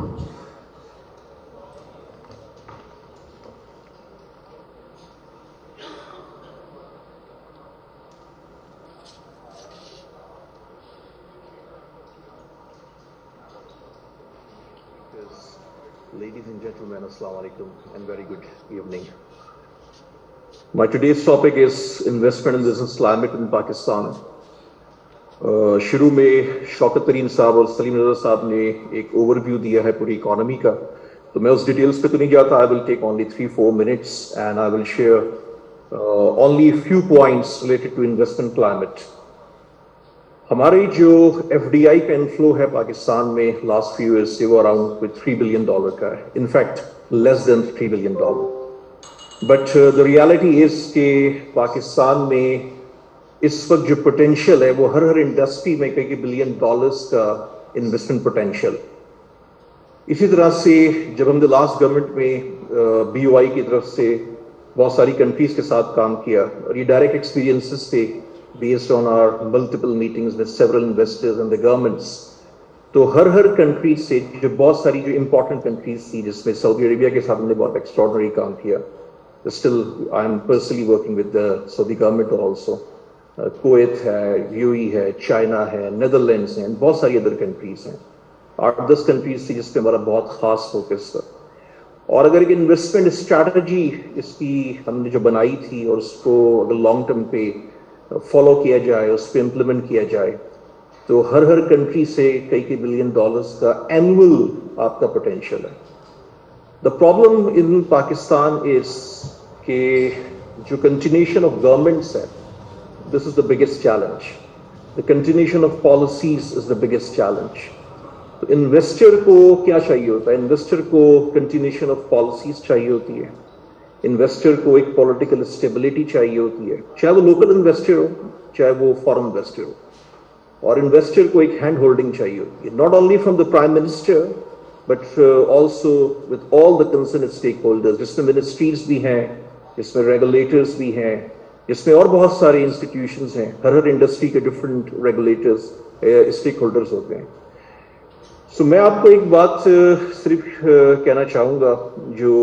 Ladies and gentlemen, Assalamu alaikum and very good evening. My today's topic is investment and business climate in Pakistan. شروع میں شوکت ترین صاحب اور سلیم رضا صاحب نے ایک over view دیا ہے پوری اکانومی کا، تو میں اس ڈیٹیلز پہ تو نہیں جاتا. I will take only 3-4 minutes and I will share only a few points related to investment climate. ہماری جو ایف ڈی آئی کا انفلو ہے پاکستان میں لاسٹ فیو ایئرس سے وہ اراؤنڈ $3 بلین کا ہے، in fact less than $3 billion. But the reality is کہ پاکستان میں اس وقت جو پوٹینشیل ہے وہ ہر انڈسٹری میں کئی بلین ڈالرز کا انویسٹمنٹ پوٹینشیل. اسی طرح سے جب ہم نے لاسٹ گورنمنٹ میں BOI کی طرف سے بہت ساری کنٹریز کے ساتھ کام کیا, اور یہ ڈائریکٹ ایکسپیرینسز تھے based on are multiple meetings with several investors and the governments. تو ہر کنٹری سے جو بہت ساری جو امپورٹنٹ کنٹریز تھی, جس میں سعودی عربیہ کے ساتھ ہم نے بہت ایکسٹراڈنری کام کیا. Still I am personally working with the Saudi government also. Kuwait ہے, UAE ہے, چائنا ہے, نیدرلینڈس ہیں, بہت ساری ادر کنٹریز ہیں. 8-10 کنٹریز تھی جس پہ ہمارا بہت خاص فوکس تھا. اور اگر ایک انویسٹمنٹ اسٹریٹجی اس کی ہم نے جو بنائی تھی, اور اس کو اگر لانگ ٹرم پہ فالو کیا جائے, اس پہ امپلیمنٹ کیا جائے, تو ہر کنٹری سے کئی بلین ڈالرز کا اینول آپ کا پوٹینشیل ہے. دا پرابلم ان پاکستان از کہ جو کنٹینیوشن آف گورنمنٹس ہے, this is the biggest challenge. The continuation of policies is the biggest challenge. تو انویسٹر کو کیا چاہیے ہوتا ہے؟ انویسٹر کو کنٹینیوشن آف پالیسیز چاہیے ہوتی ہے. انویسٹر کو ایک پولیٹیکل اسٹیبلٹی چاہیے ہوتی ہے, چاہے وہ لوکل انویسٹر ہو چاہے وہ فارن انویسٹر ہو. اور انویسٹر کو ایک ہینڈ ہولڈنگ چاہیے ہوتی ہے, not only from the prime minister but also with all the concern stake holders, جس میں منسٹریز بھی ہیں, جس میں ریگولیٹرز بھی ہیں, جس میں اور بہت سارے انسٹیٹیوشنز ہیں. ہر انڈسٹری کے ڈفرینٹ ریگولیٹرز اسٹیک ہولڈرز ہوتے ہیں. سو میں آپ کو ایک بات صرف کہنا چاہوں گا, جو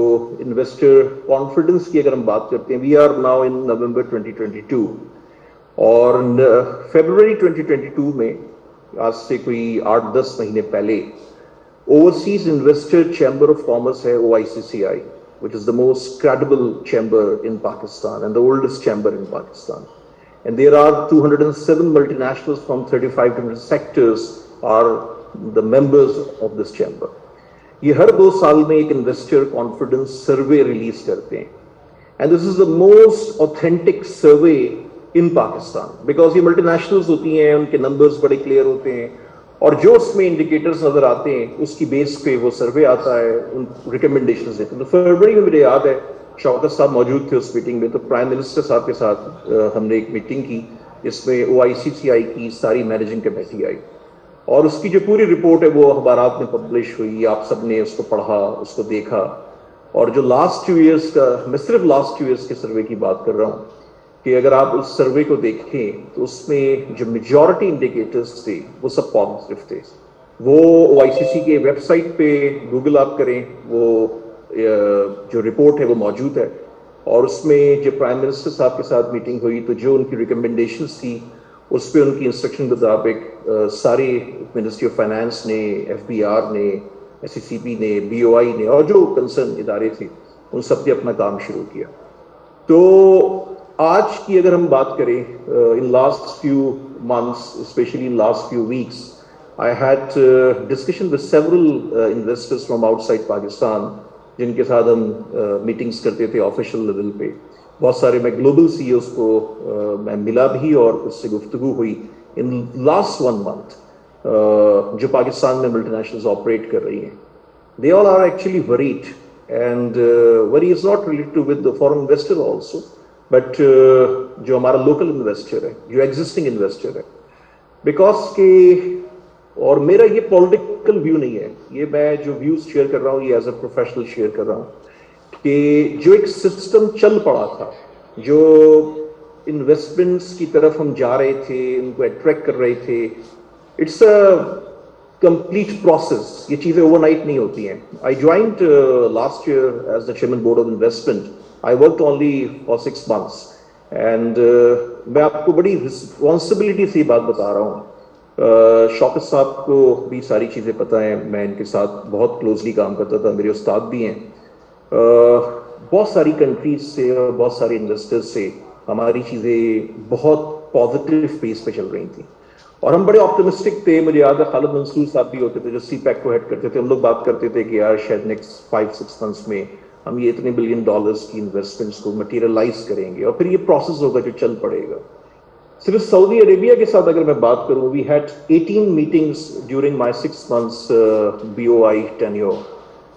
انویسٹر کانفیڈنس کی اگر ہم بات کرتے ہیں, وی آر ناؤ ان نومبر 2022, اور فیبروری 2022 میں آج سے کوئی 8-10 مہینے پہلے overseas investor chamber of commerce ہے OICCI, which is the most credible chamber in Pakistan and the oldest chamber in Pakistan. And there are 207 multinationals from 35 different sectors are the members of this chamber. یہ ہر 2 سال میں ایک investor confidence survey release کرتے ہیں, and this is the most authentic survey in Pakistan because یہ multi nationals ہوتی ہیں, ان کے نمبرز بڑے کلیئر ہوتے ہیں, اور جو اس میں انڈیکیٹرز نظر آتے ہیں اس کی بیس پہ وہ سروے آتا ہے, ان ریکمنڈیشنز دیتے ہیں. تو فروری میں مجھے یاد ہے شوکت صاحب موجود تھے اس میٹنگ میں, تو پرائم منسٹر صاحب کے ساتھ ہم نے ایک میٹنگ کی جس میں OICCI کی ساری مینیجنگ کمیٹی آئی, اور اس کی جو پوری رپورٹ ہے وہ اخبارات میں پبلش ہوئی. آپ سب نے اس کو پڑھا, اس کو دیکھا. اور جو لاسٹ 2 ایئرس کا, میں صرف لاسٹ 2 ایئرس کے سروے کی بات کر رہا ہوں, کہ اگر آپ اس سروے کو دیکھیں تو اس میں جو میجورٹی انڈیکیٹرز تھے وہ سب پازیٹیو تھے. وہ OICC کے ویب سائٹ پہ گوگل آپ کریں, وہ جو رپورٹ ہے وہ موجود ہے. اور اس میں جو پرائم منسٹر صاحب کے ساتھ میٹنگ ہوئی تو جو ان کی ریکمنڈیشنز تھی اس پہ ان کی انسٹرکشن کے مطابق سارے منسٹری آف فائنانس نے, FBR نے, SECB نے, BOI نے, اور جو کنسرن ادارے تھے ان سب نے اپنا کام شروع کیا. تو آج کی اگر ہم بات کریں, in last few months, especially in last few weeks, I had discussion with several investors from outside Pakistan, جن کے ساتھ ہم میٹنگس کرتے تھے آفیشیل لیول پہ. بہت سارے میں گلوبل CEOs کو میں ملا بھی اور اس سے گفتگو ہوئی ان لاسٹ 1 month, جو پاکستان میں ملٹی نیشنلز آپریٹ کر رہی ہیں. They all are actually worried, and worry is not related to with the foreign investor also, but جو ہمارا لوکل انویسٹر ہے, جو ایگزسٹنگ انویسٹر ہے, بیکاز کہ, اور میرا یہ پولیٹیکل ویو نہیں ہے, یہ میں جو ویوز شیئر کر رہا ہوں یہ ایز اے پروفیشنل شیئر کر رہا ہوں, کہ جو ایک سسٹم چل پڑا تھا, جو انویسٹمنٹس کی طرف ہم جا رہے تھے, ان کو اٹریکٹ کر رہے تھے, اٹس اے کمپلیٹ پروسیس. یہ چیزیں اوور نائٹ نہیں ہوتی ہیں. I joined last year as the chairman board of investment. I worked only for 6 months, and میں آپ کو بڑی رسپانسبلٹی سے یہ بات بتا رہا ہوں. شوکت صاحب کو بھی ساری چیزیں پتہ ہیں, میں ان کے ساتھ بہت کلوزلی کام کرتا تھا, میرے استاد بھی ہیں. بہت ساری کنٹریز سے اور بہت سارے انویسٹرز سے ہماری چیزیں بہت پازیٹیو پیس پہ چل رہی تھیں, اور ہم بڑے آپٹمسٹک تھے. مجھے یاد ہے خالد منصور صاحب بھی ہوتے تھے جو CPEC کو ہیڈ کرتے تھے. ہم لوگ بات کرتے تھے کہ یار شاید نیکسٹ 5-6 months میں ہم یہ اتنے $1 billion کی انویسٹمنٹس کو مٹیریلائز کریں گے, اور پھر یہ پروسیس ہوگا جو چل پڑے گا. صرف سعودی عربیہ کے ساتھ اگر میں بات کروں, we had 18 meetings during my 6 months BOI tenure,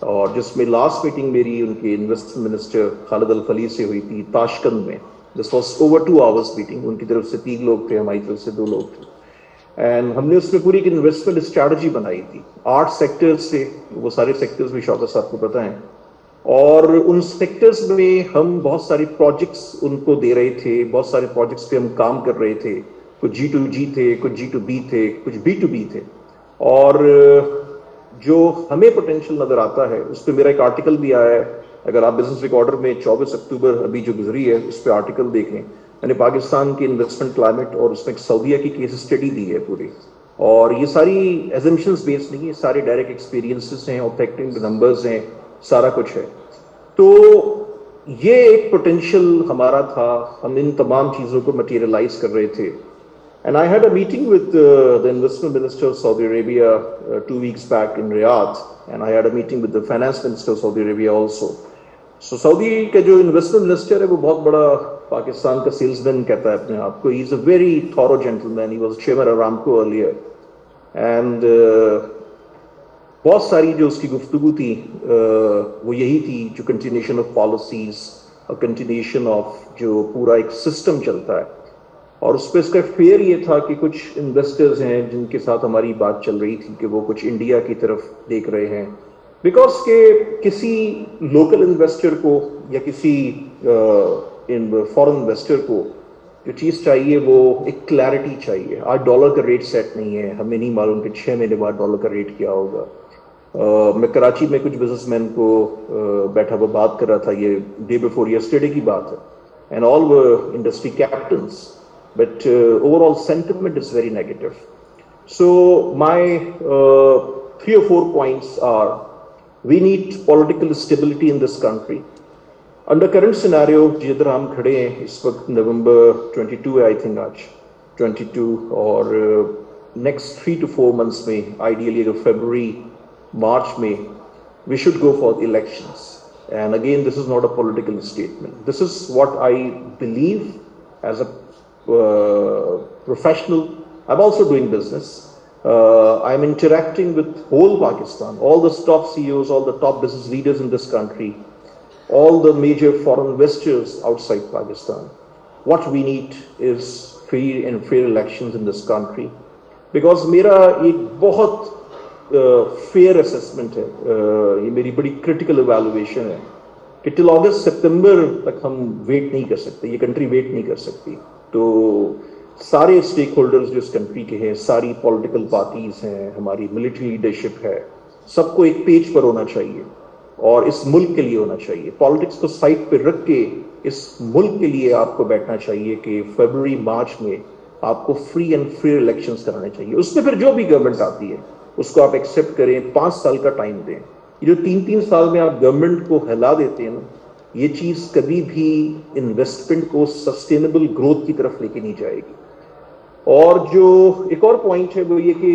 اور جس میں لاسٹ میٹنگ میری ان کے انویسٹمنٹ منسٹر خالد الفلی سے ہوئی تھی تاشکند میں. This was over 2 hours meeting. उनकी तरफ से 3 लोग थे, हमारी तरफ से 2 लोग थे. And हमने उसमें पूरी एक इन्वेस्टमेंट स्ट्रैटेजी बनाई थी. 8 सेक्टर्स थे, वो सारे सेक्टर्स भी शौकत साहब को पता है. और उन सेक्टर्स में हम बहुत सारे प्रोजेक्ट्स उनको दे रहे थे, बहुत सारे प्रोजेक्ट्स पे हम काम कर रहे थे. कुछ G2G थे, कुछ G2B थे, कुछ B2B थे. और जो हमें पोटेंशियल नजर आता है उस पर मेरा एक आर्टिकल भी आया है. अगर आप बिजनेस रिकॉर्डर में 24 अक्टूबर अभी जो गुजरी है उस पर आर्टिकल देखें, मैंने पाकिस्तान की इन्वेस्टमेंट क्लाइमेट और उसमें एक सऊदीया की केस स्टडी दी है पूरी. और ये सारी एजम्पशंस बेस्ड नहीं है, सारे डायरेक्ट एक्सपीरियंसेस हैं, ऑब्जेक्टिव नंबर्स हैं, सारा कुछ है. तो ये एक पोटेंशियल हमारा था, हम इन तमाम चीज़ों को मटीरियलाइज कर रहे थे. And I had a meeting with the investment minister of Saudi Arabia 2 weeks back in Riyadh, and I had a meeting with the finance minister of Saudi Arabia also. So Saudi का जो investment minister है वो बहुत बड़ा पाकिस्तान का salesman कहता है अपने आप को. He is a very thorough gentleman. He was chairman of Aramco earlier, and बहुत सारी जो उसकी गुफ्तगू थी वो यही थी, जो continuation of policies और continuation of जो पूरा एक system चलता है. और उस पर इसका फेयर ये था कि कुछ इन्वेस्टर्स हैं जिनके साथ हमारी बात चल रही थी कि वो कुछ इंडिया की तरफ देख रहे हैं, बिकॉज के किसी लोकल इन्वेस्टर को या किसी फॉरेन इन्वेस्टर को जो चीज़ चाहिए वो एक क्लैरिटी चाहिए. आज डॉलर का रेट सेट नहीं है, हमें नहीं मालूम कि 6 महीने बाद डॉलर का रेट क्या होगा. मैं कराची में कुछ बिजनेसमैन को बैठा हुआ बात कर रहा था, ये डे बिफोर यस्टरडे की बात है, and all were industry captains. But overall sentiment is very negative. So my 3 or 4 points are: we need political stability in this country. Under current scenario, जिधर हम खड़े हैं इस वक्त November 22 है, I think आज 22, और next 3 to 4 months में, ideally अगर February, March में, we should go for the elections. And again, this is not a political statement. This is what I believe as a professional. I'm also doing business. I'm interacting with whole Pakistan, all the top CEOs, all the top business leaders in this country, all the major foreign investors outside Pakistan. What we need is free and fair elections in this country. Because मेरा एक बहुत fair assessment है, ये मेरी बड़ी critical evaluation है कि till August, September तक हम wait नहीं कर सकते, ये country wait नहीं कर सकती. तो सारे स्टेक होल्डर्स जो इस कंट्री के हैं, सारी पॉलिटिकल पार्टीज हैं, हमारी मिलिट्री लीडरशिप है, सबको एक पेज पर होना चाहिए और इस मुल्क के लिए होना चाहिए. पॉलिटिक्स को साइड पे रख के इस मुल्क के लिए आपको बैठना चाहिए कि फरवरी मार्च में आपको फ्री एंड फेयर इलेक्शंस कराने चाहिए. उसमें फिर जो भी गवर्नमेंट आती है उसको आप एक्सेप्ट करें, 5 साल का टाइम दें. ये जो 3-3 साल में आप गवर्नमेंट को हिला देते हैं ना, ये चीज़ कभी भी इन्वेस्टमेंट को सस्टेनेबल ग्रोथ की तरफ लेके नहीं जाएगी. और जो एक और पॉइंट है वो ये कि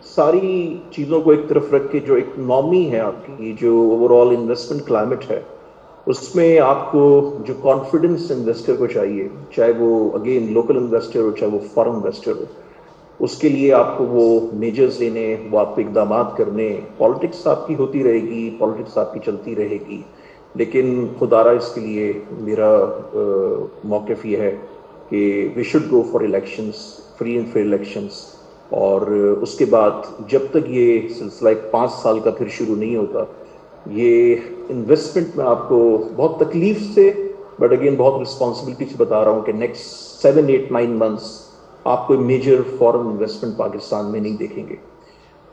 सारी चीज़ों को एक तरफ रख के जो इकोनॉमी है आपकी, जो ओवरऑल इन्वेस्टमेंट क्लाइमेट है, उसमें आपको जो कॉन्फिडेंस इन्वेस्टर को चाहिए, चाहे वो अगेन लोकल इन्वेस्टर हो चाहे वो फॉरेन इन्वेस्टर हो, उसके लिए आपको वो मेजर्स लेने, वो आपको इकदाम करने. पॉलिटिक्स आपकी होती रहेगी, पॉलिटिक्स आपकी चलती रहेगी, लेकिन खुदारा इसके लिए मेरा मौक़िफ़ ये है कि we should go for elections, free and fair elections. और उसके बाद जब तक ये सिलसिला 5 साल का फिर शुरू नहीं होता, ये इन्वेस्टमेंट में आपको बहुत तकलीफ से, बट अगेन बहुत रिस्पॉन्सिबिलिटी से बता रहा हूँ कि नेक्स्ट 7, 8, 9 मंथ्स आपको मेजर फॉरेन इन्वेस्टमेंट पाकिस्तान में नहीं देखेंगे.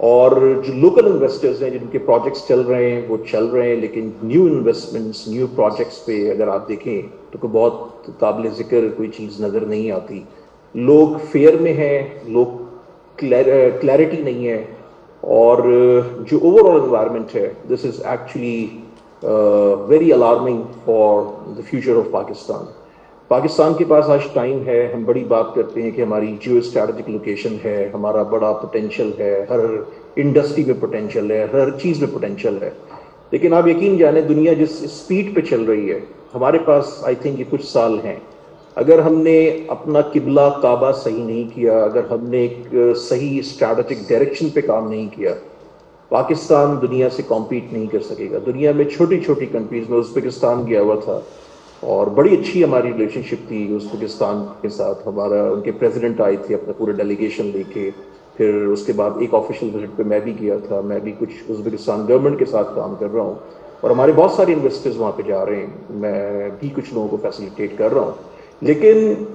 और जो लोकल इन्वेस्टर्स हैं जिनके प्रोजेक्ट्स चल रहे हैं वो चल रहे हैं, लेकिन न्यू इन्वेस्टमेंट्स, न्यू प्रोजेक्ट्स पे अगर आप देखें तो कोई बहुत काबिल ज़िक्र कोई चीज़ नज़र नहीं आती. लोग फेयर में हैं, लोग क्लैरिटी नहीं है, और जो ओवरऑल एनवायरनमेंट है, this is actually very alarming for the future of Pakistan. Pakistan के पास आज टाइम है, हम बड़ी बात करते हैं कि हमारी जियो स्ट्रैटेजिक लोकेशन है, हमारा बड़ा पोटेंशियल है, हर इंडस्ट्री में पोटेंशियल है, हर चीज़ में पोटेंशियल है, लेकिन आप यकीन जाने दुनिया जिस स्पीड पे चल रही है, हमारे पास आई थिंक ये कुछ साल हैं. अगर हमने अपना किबला काबा सही नहीं किया, अगर हमने एक सही स्ट्रैटेजिक डायरेक्शन पे काम नहीं किया, पाकिस्तान दुनिया से कॉम्पीट नहीं कर सकेगा. दुनिया में छोटी छोटी कंट्रीज में, उज़्बेकिस्तान गया हुआ था और बड़ी अच्छी हमारी रिलेशनशिप थी उज़्बेकिस्तान के साथ। हमारा उनके प्रेसिडेंट आए थे अपना पूरा डेलीगेशन लेके, फिर उसके बाद एक ऑफिशियल विजिट पे मैं भी गया था। मैं भी कुछ उज़्बेकिस्तान गवर्नमेंट के साथ काम कर रहा हूँ और हमारे बहुत सारे इन्वेस्टर्स वहाँ पे जा रहे हैं, मैं भी कुछ लोगों को फैसिलिटेट कर रहा हूँ। लेकिन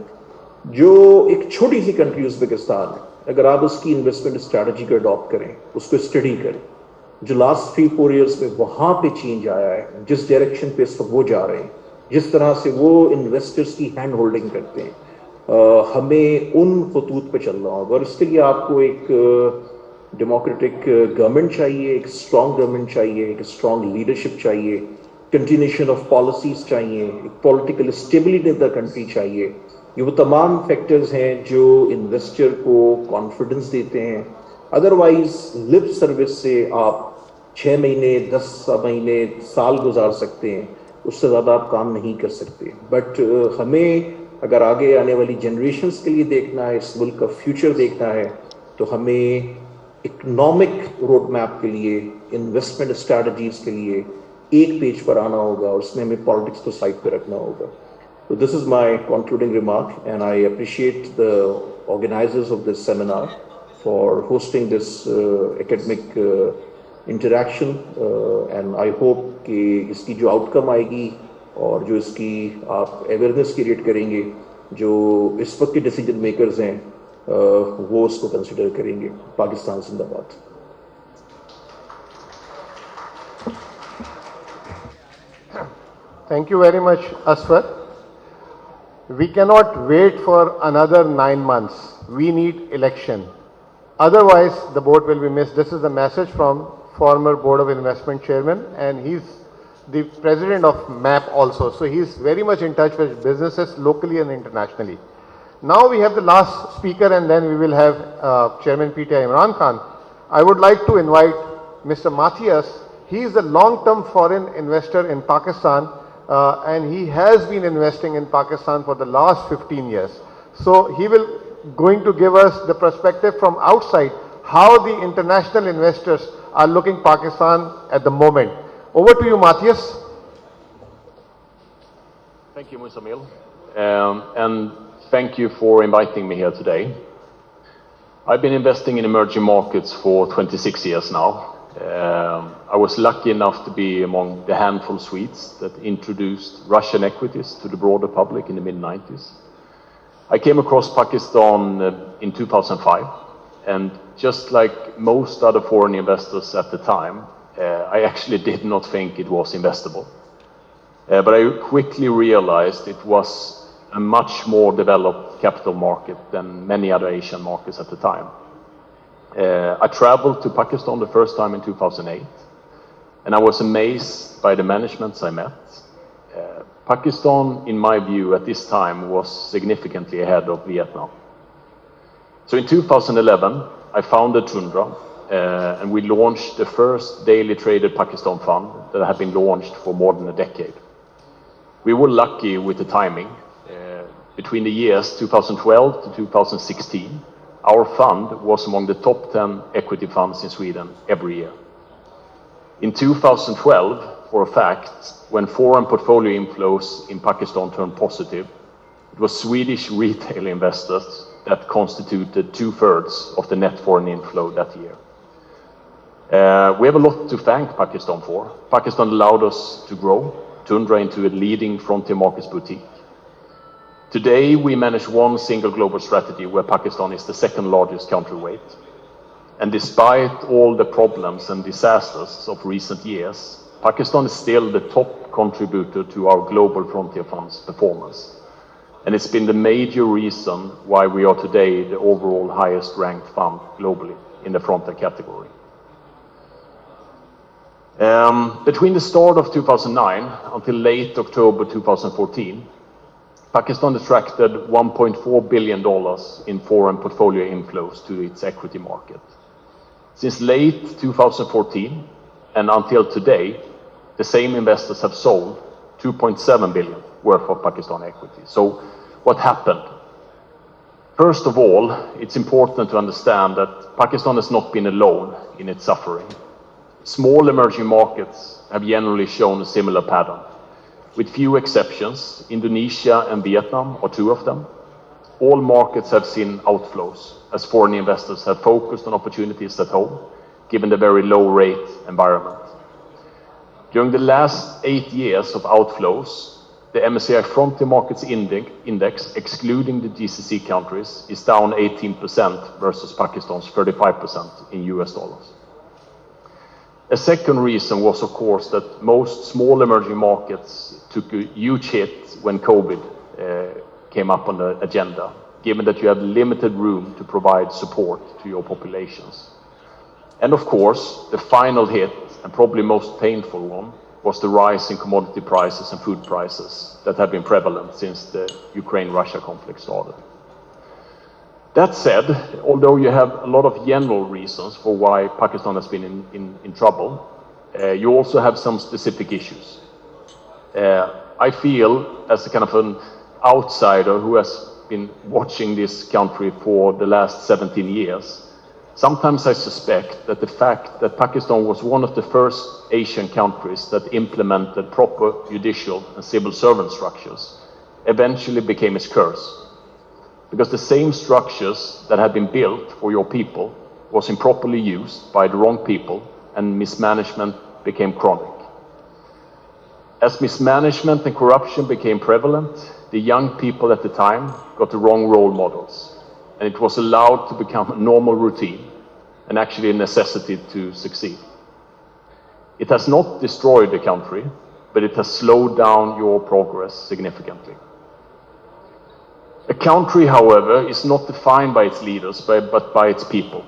जो एक छोटी सी कंट्री उज़्बेकिस्तान है, अगर आप उसकी इन्वेस्टमेंट स्ट्रैटेजी को अडॉप्ट करें, उसको स्टडी करें, जो लास्ट 3-4 ईयर्स में वहाँ पे चेंज आया है, जिस डायरेक्शन पे इस वक्त वो जा रहे हैं, जिस तरह से वो इन्वेस्टर्स की हैंड होल्डिंग करते हैं, हमें उन खतूत पे चलना होगा। और इसके लिए आपको एक डेमोक्रेटिक गवर्नमेंट चाहिए, एक स्ट्रॉन्ग गवर्नमेंट चाहिए, एक स्ट्रॉन्ग लीडरशिप चाहिए, कंटिन्यूशन ऑफ पॉलिसीज चाहिए, एक political stability in the country चाहिए। ये वो तमाम फैक्टर्स हैं जो इन्वेस्टर को कॉन्फिडेंस देते हैं। अदरवाइज लिप सर्विस से आप 6 महीने, 10 महीने, साल गुजार सकते हैं, उससे ज़्यादा आप काम नहीं कर सकते। बट हमें अगर आगे आने वाली जनरेशन्स के लिए देखना है, इस मुल्क का फ्यूचर देखना है, तो हमें इकोनॉमिक रोड मैप के लिए, इन्वेस्टमेंट स्ट्रैटेजीज के लिए एक पेज पर आना होगा और उसमें हमें पॉलिटिक्स को साइड पर रखना होगा। So this is my concluding remark, and I appreciate the organizers of this seminar for hosting this academic interaction, and I hope कि इसकी जो outcome आएगी और जो इसकी आप awareness create करेंगे, जो इस वक्त के decision makers हैं वो उसको consider करेंगे। पाकिस्तान जिंदाबाद। Thank you very much, Aswar. We cannot wait for another 9 months. We need election. Otherwise, the boat will be missed. This is the message from former Board of Investment Chairman, and he's the president of MAP also. So he's very much in touch with businesses locally and internationally. Now we have the last speaker, and then we will have Chairman PTI Imran Khan. I would like to invite Mr. Matthias. He is a long-term foreign investor in Pakistan. And he has been investing in Pakistan for the last 15 years. So he will going to give us the perspective from outside how the international investors are looking Pakistan at the moment. Over to you, Matthias. Thank you, Musamil. And thank you for inviting me here today. I've been investing in emerging markets for 26 years now. I was lucky enough to be among the handful of Swedes that introduced Russian equities to the broader public in the mid-90s. I came across Pakistan in 2005, and just like most other foreign investors at the time, I actually did not think it was investable. But I quickly realized it was a much more developed capital market than many other Asian markets at the time. I traveled to Pakistan the first time in 2008, and I was amazed by the managements I met. Pakistan, in my view, at this time was significantly ahead of Vietnam. So in 2011, I founded Tundra, and we launched the first daily traded Pakistan fund that had been launched for more than a decade. We were lucky with the timing. Between the years 2012 to 2016, our fund was among the top 10 equity funds in Sweden every year. In 2012, for a fact, when foreign portfolio inflows in Pakistan turned positive, it was Swedish retail investors that constituted 2/3 of the net foreign inflow that year. We have a lot to thank Pakistan for. Pakistan allowed us to grow Tundra into a leading frontier markets boutique. Today, we manage one single global strategy where Pakistan is the second largest counterweight. And despite all the problems and disasters of recent years, Pakistan is still the top contributor to our global frontier fund's performance. And it's been the major reason why we are today the overall highest ranked fund globally in the frontier category. Between the start of 2009 until late October 2014, Pakistan attracted $1.4 billion in foreign portfolio inflows to its equity market. Since late 2014 and until today, the same investors have sold $2.7 billion worth of Pakistan equity. So what happened? First of all, it's important to understand that Pakistan has not been alone in its suffering. Small emerging markets have generally shown a similar pattern. With few exceptions, Indonesia and Vietnam are two of them. All markets have seen outflows as foreign investors have focused on opportunities at home, given the very low rate environment. During the last 8 years of outflows, the MSCI Frontier Markets Index, excluding the GCC countries, is down 18% versus Pakistan's 35% in US dollars. A second reason was, of course, that most small emerging markets took a huge hit when COVID came up on the agenda, given that you have limited room to provide support to your populations. And of course, the final hit, and probably most painful one, was the rise in commodity prices and food prices that have been prevalent since the Ukraine-Russia conflict started. That said, although you have a lot of general reasons for why Pakistan has been in trouble, you also have some specific issues. I feel, as a kind of an outsider who has been watching this country for the last 17 years, sometimes I suspect that the fact that Pakistan was one of the first Asian countries that implemented proper judicial and civil servant structures eventually became its curse. Because the same structures that had been built for your people was improperly used by the wrong people, and mismanagement became chronic. As mismanagement and corruption became prevalent, the young people at the time got the wrong role models, and it was allowed to become a normal routine and actually a necessity to succeed. It has not destroyed the country, but it has slowed down your progress significantly. A country, however, is not defined by its leaders, but by its people.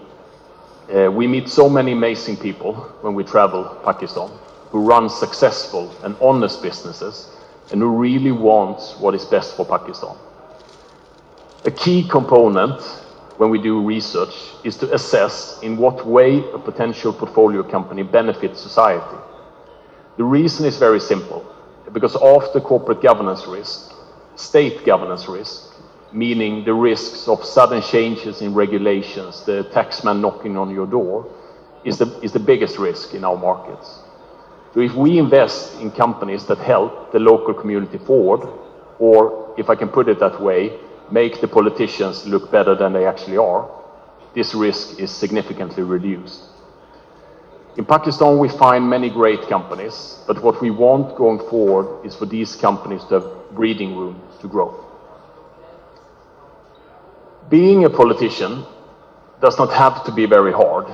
We meet so many amazing people when we travel Pakistan, who run successful and honest businesses, and who really want what is best for Pakistan. A key component when we do research is to assess in what way a potential portfolio company benefits society. The reason is very simple, because after corporate governance risk, state governance risk, meaning the risks of sudden changes in regulations, the taxman knocking on your door, is the biggest risk in our markets. So if we invest in companies that help the local community forward, or if I can put it that way, make the politicians look better than they actually are, this risk is significantly reduced. In Pakistan, we find many great companies, but what we want going forward is for these companies to have breathing room to grow. Being a politician does not have to be very hard.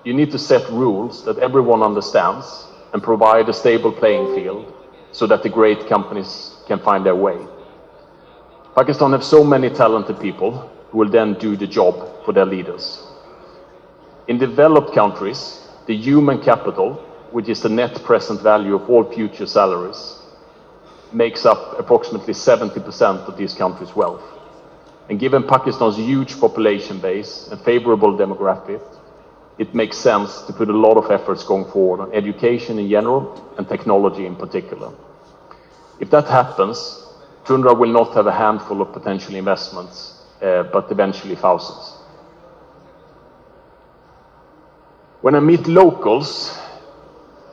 You need to set rules that everyone understands and provide a stable playing field so that the great companies can find their way. Pakistan has so many talented people who will then do the job for their leaders. In developed countries, the human capital, which is the net present value of all future salaries, makes up approximately 70% of these countries' wealth. And given Pakistan's huge population base and favorable demographic, it makes sense to put a lot of efforts going forward on education in general and technology in particular. If that happens, Tundra will not have a handful of potential investments, but eventually thousands. When I meet locals,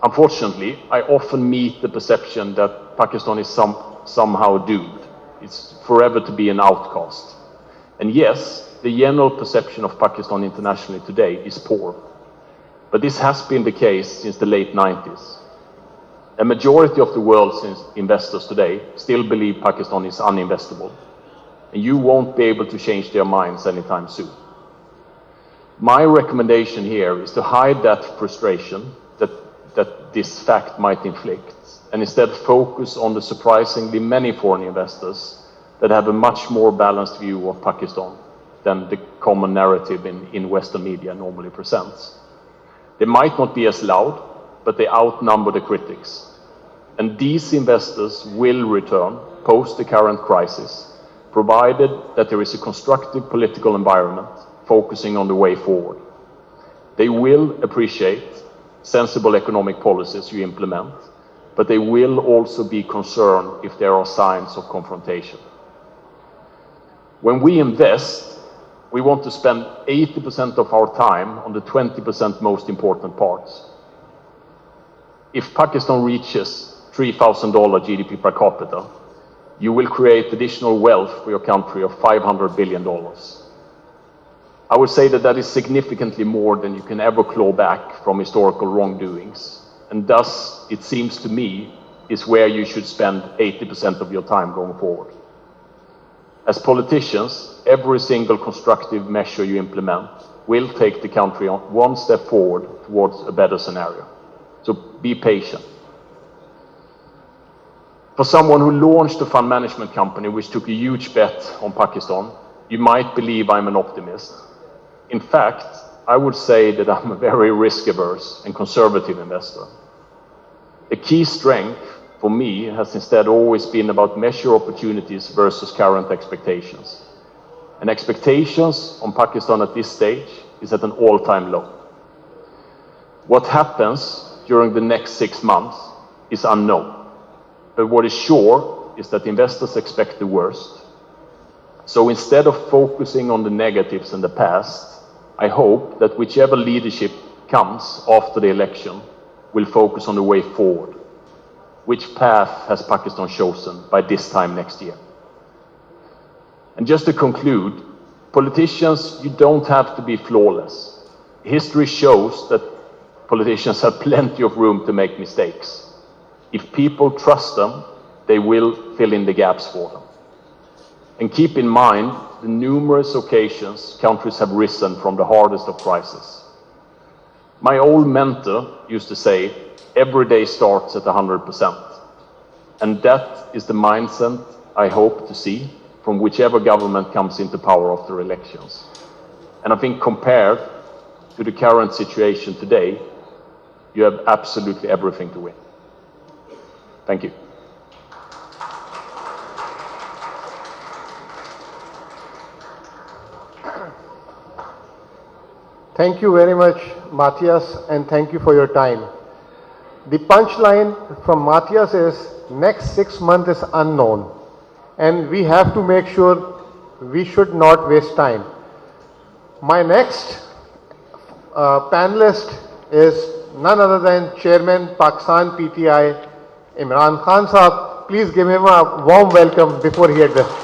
unfortunately, I often meet the perception that Pakistan is somehow doomed. It's forever to be an outcast. And yes, the general perception of Pakistan internationally today is poor. But this has been the case since the late 90s. A majority of the world's investors today still believe Pakistan is uninvestable. And you won't be able to change their minds anytime soon. My recommendation here is to hide that frustration that this fact might inflict, and instead focus on the surprisingly many foreign investors that have a much more balanced view of Pakistan than the common narrative in Western media normally presents. They might not be as loud, but they outnumber the critics. And these investors will return post the current crisis, provided that there is a constructive political environment focusing on the way forward. They will appreciate sensible economic policies you implement, but they will also be concerned if there are signs of confrontation. When we invest, we want to spend 80% of our time on the 20% most important parts. If Pakistan reaches $3,000 GDP per capita, you will create additional wealth for your country of $500 billion. I would say that that is significantly more than you can ever claw back from historical wrongdoings, and thus, it seems to me, is where you should spend 80% of your time going forward. As politicians, every single constructive measure you implement will take the country on one step forward towards a better scenario. So be patient. For someone who launched a fund management company which took a huge bet on Pakistan, you might believe I'm an optimist. In fact, I would say that I'm a very risk-averse and conservative investor. The key strength for me has instead always been about measure opportunities versus current expectations. And expectations on Pakistan at this stage is at an all-time low. What happens during the next 6 months is unknown. But what is sure is that investors expect the worst. So instead of focusing on the negatives in the past, I hope that whichever leadership comes after the election will focus on the way forward. Which path has Pakistan chosen by this time next year? And just to conclude, politicians, you don't have to be flawless. History shows that politicians have plenty of room to make mistakes. If people trust them, they will fill in the gaps for them. And keep in mind the numerous occasions countries have risen from the hardest of crises. My old mentor used to say, every day starts at 100%. And that is the mindset I hope to see from whichever government comes into power after elections. And I think compared to the current situation today, you have absolutely everything to win. Thank you. Thank you very much, Matthias, and thank you for your time. The punchline from Matthias is, next 6 months is unknown, and we have to make sure we should not waste time. My next panelist is none other than Chairman Pakistan PTI Imran Khan Sahab. Please give him a warm welcome before he addresses.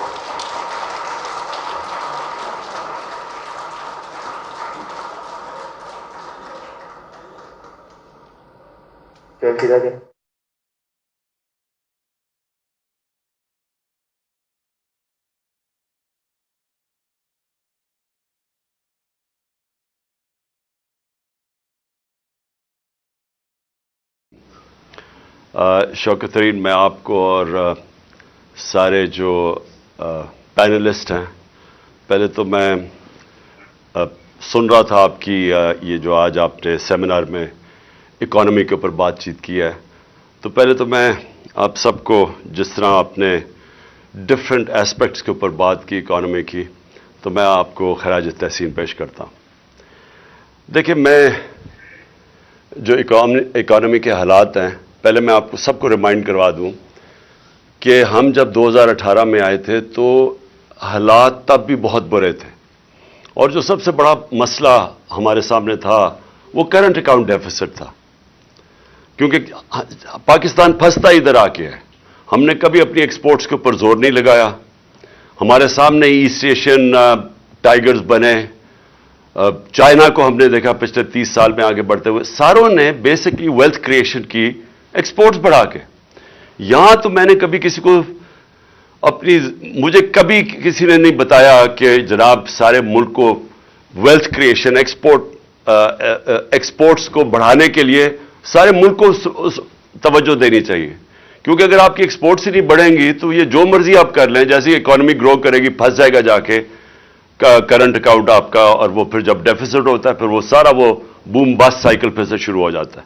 Shaukat तरीन, मैं आपको और सारे जो panelist हैं, पहले तो मैं सुन रहा था आपकी ये जो आज आपने सेमिनार में इकोनॉमी के ऊपर बातचीत की है, तो पहले तो मैं आप सबको, जिस तरह आपने डिफरेंट एस्पेक्ट्स के ऊपर बात की इकोनॉमी की, तो मैं आपको खराज तहसीन पेश करता हूँ। देखिए, मैं जो इकोनॉमी के हालात हैं, पहले मैं आपको सबको रिमाइंड करवा दूं कि हम जब 2018 में आए थे तो हालात तब भी बहुत बुरे थे, और जो सबसे बड़ा मसला हमारे सामने था वो करंट अकाउंट डेफिसिट था, क्योंकि पाकिस्तान फंसता इधर आके है। हमने कभी अपनी एक्सपोर्ट्स के ऊपर जोर नहीं लगाया। हमारे सामने ईस्ट एशियन टाइगर्स बने, चाइना को हमने देखा पिछले 30 साल में आगे बढ़ते हुए। सारों ने बेसिकली वेल्थ क्रिएशन की एक्सपोर्ट्स बढ़ा के। यहां तो मैंने कभी किसी को मुझे कभी किसी ने नहीं बताया कि जनाब सारे मुल्क को वेल्थ क्रिएशन एक्सपोर्ट्स को बढ़ाने के लिए सारे मुल्क को तवज्जो देनी चाहिए, क्योंकि अगर आपकी एक्सपोर्ट्स ही नहीं बढ़ेंगी तो ये जो मर्जी आप कर लें, जैसे इकोनॉमी ग्रो करेगी फंस जाएगा जाके करंट अकाउंट आपका, और वो फिर जब डेफिसिट होता है फिर वो सारा वो बूम बस्ट साइकिल फिर से शुरू हो जाता है।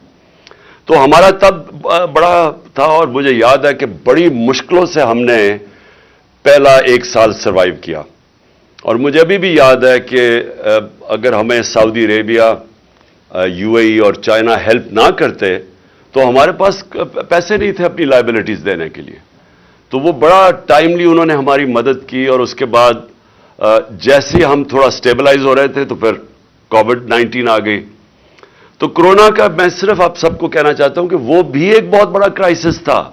तो हमारा तब बड़ा था, और मुझे याद है कि बड़ी मुश्किलों से हमने पहला 1 साल सर्वाइव किया। और मुझे अभी भी याद है कि अगर हमें सऊदी अरेबिया, यूएई और चाइना हेल्प ना करते तो हमारे पास पैसे नहीं थे अपनी लायबिलिटीज देने के लिए। तो वो बड़ा टाइमली उन्होंने हमारी मदद की, और उसके बाद जैसे हम थोड़ा स्टेबलाइज हो रहे थे तो फिर कोविड-19 आ गई। تو کورونا کا میں صرف آپ سب کو کہنا چاہتا ہوں کہ وہ بھی ایک بہت بڑا کرائسس تھا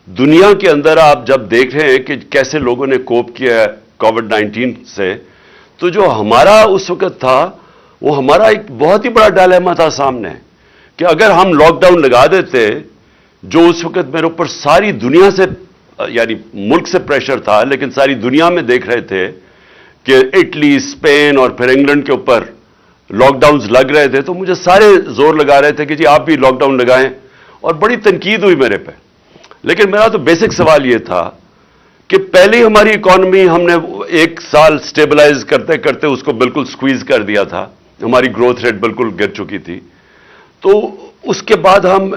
دنیا کے اندر. آپ جب دیکھ رہے ہیں کہ کیسے لوگوں نے کوپ کیا ہے کووڈ-19 سے, تو جو ہمارا اس وقت تھا وہ ہمارا ایک بہت ہی بڑا ڈائلیما تھا سامنے کہ اگر ہم لاک ڈاؤن لگا دیتے, جو اس وقت میرے اوپر ساری دنیا سے یعنی ملک سے پریشر تھا, لیکن ساری دنیا میں دیکھ رہے تھے کہ اٹلی, اسپین اور پھر انگلینڈ کے اوپر لاک ڈاؤنز لگ رہے تھے, تو مجھے سارے زور لگا رہے تھے کہ جی آپ بھی لاک ڈاؤن لگائیں, اور بڑی تنقید ہوئی میرے پہ. لیکن میرا تو بیسک سوال یہ تھا کہ پہلے ہماری اکانومی ہم نے ایک سال سٹیبلائز کرتے کرتے اس کو بالکل سکویز کر دیا تھا, ہماری گروتھ ریٹ بالکل گر چکی تھی. تو اس کے بعد ہم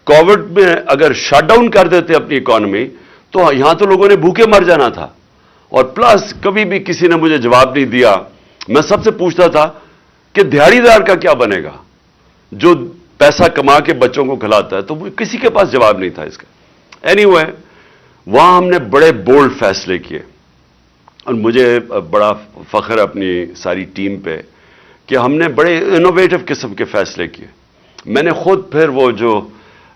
کووڈ میں اگر شٹ ڈاؤن کر دیتے اپنی اکانومی, تو یہاں تو لوگوں نے بھوکے مر جانا تھا. اور پلس کبھی بھی کسی نے مجھے جواب نہیں دیا. میں سب سے پوچھتا تھا کہ دیہڑی دار کا کیا بنے گا جو پیسہ کما کے بچوں کو کھلاتا ہے, تو کسی کے پاس جواب نہیں تھا اس کا. اینی وے, وہاں ہم نے بڑے بولڈ فیصلے کیے, اور مجھے بڑا فخر ہے اپنی ساری ٹیم پہ کہ ہم نے بڑے انوویٹو قسم کے فیصلے کیے. میں نے خود پھر وہ جو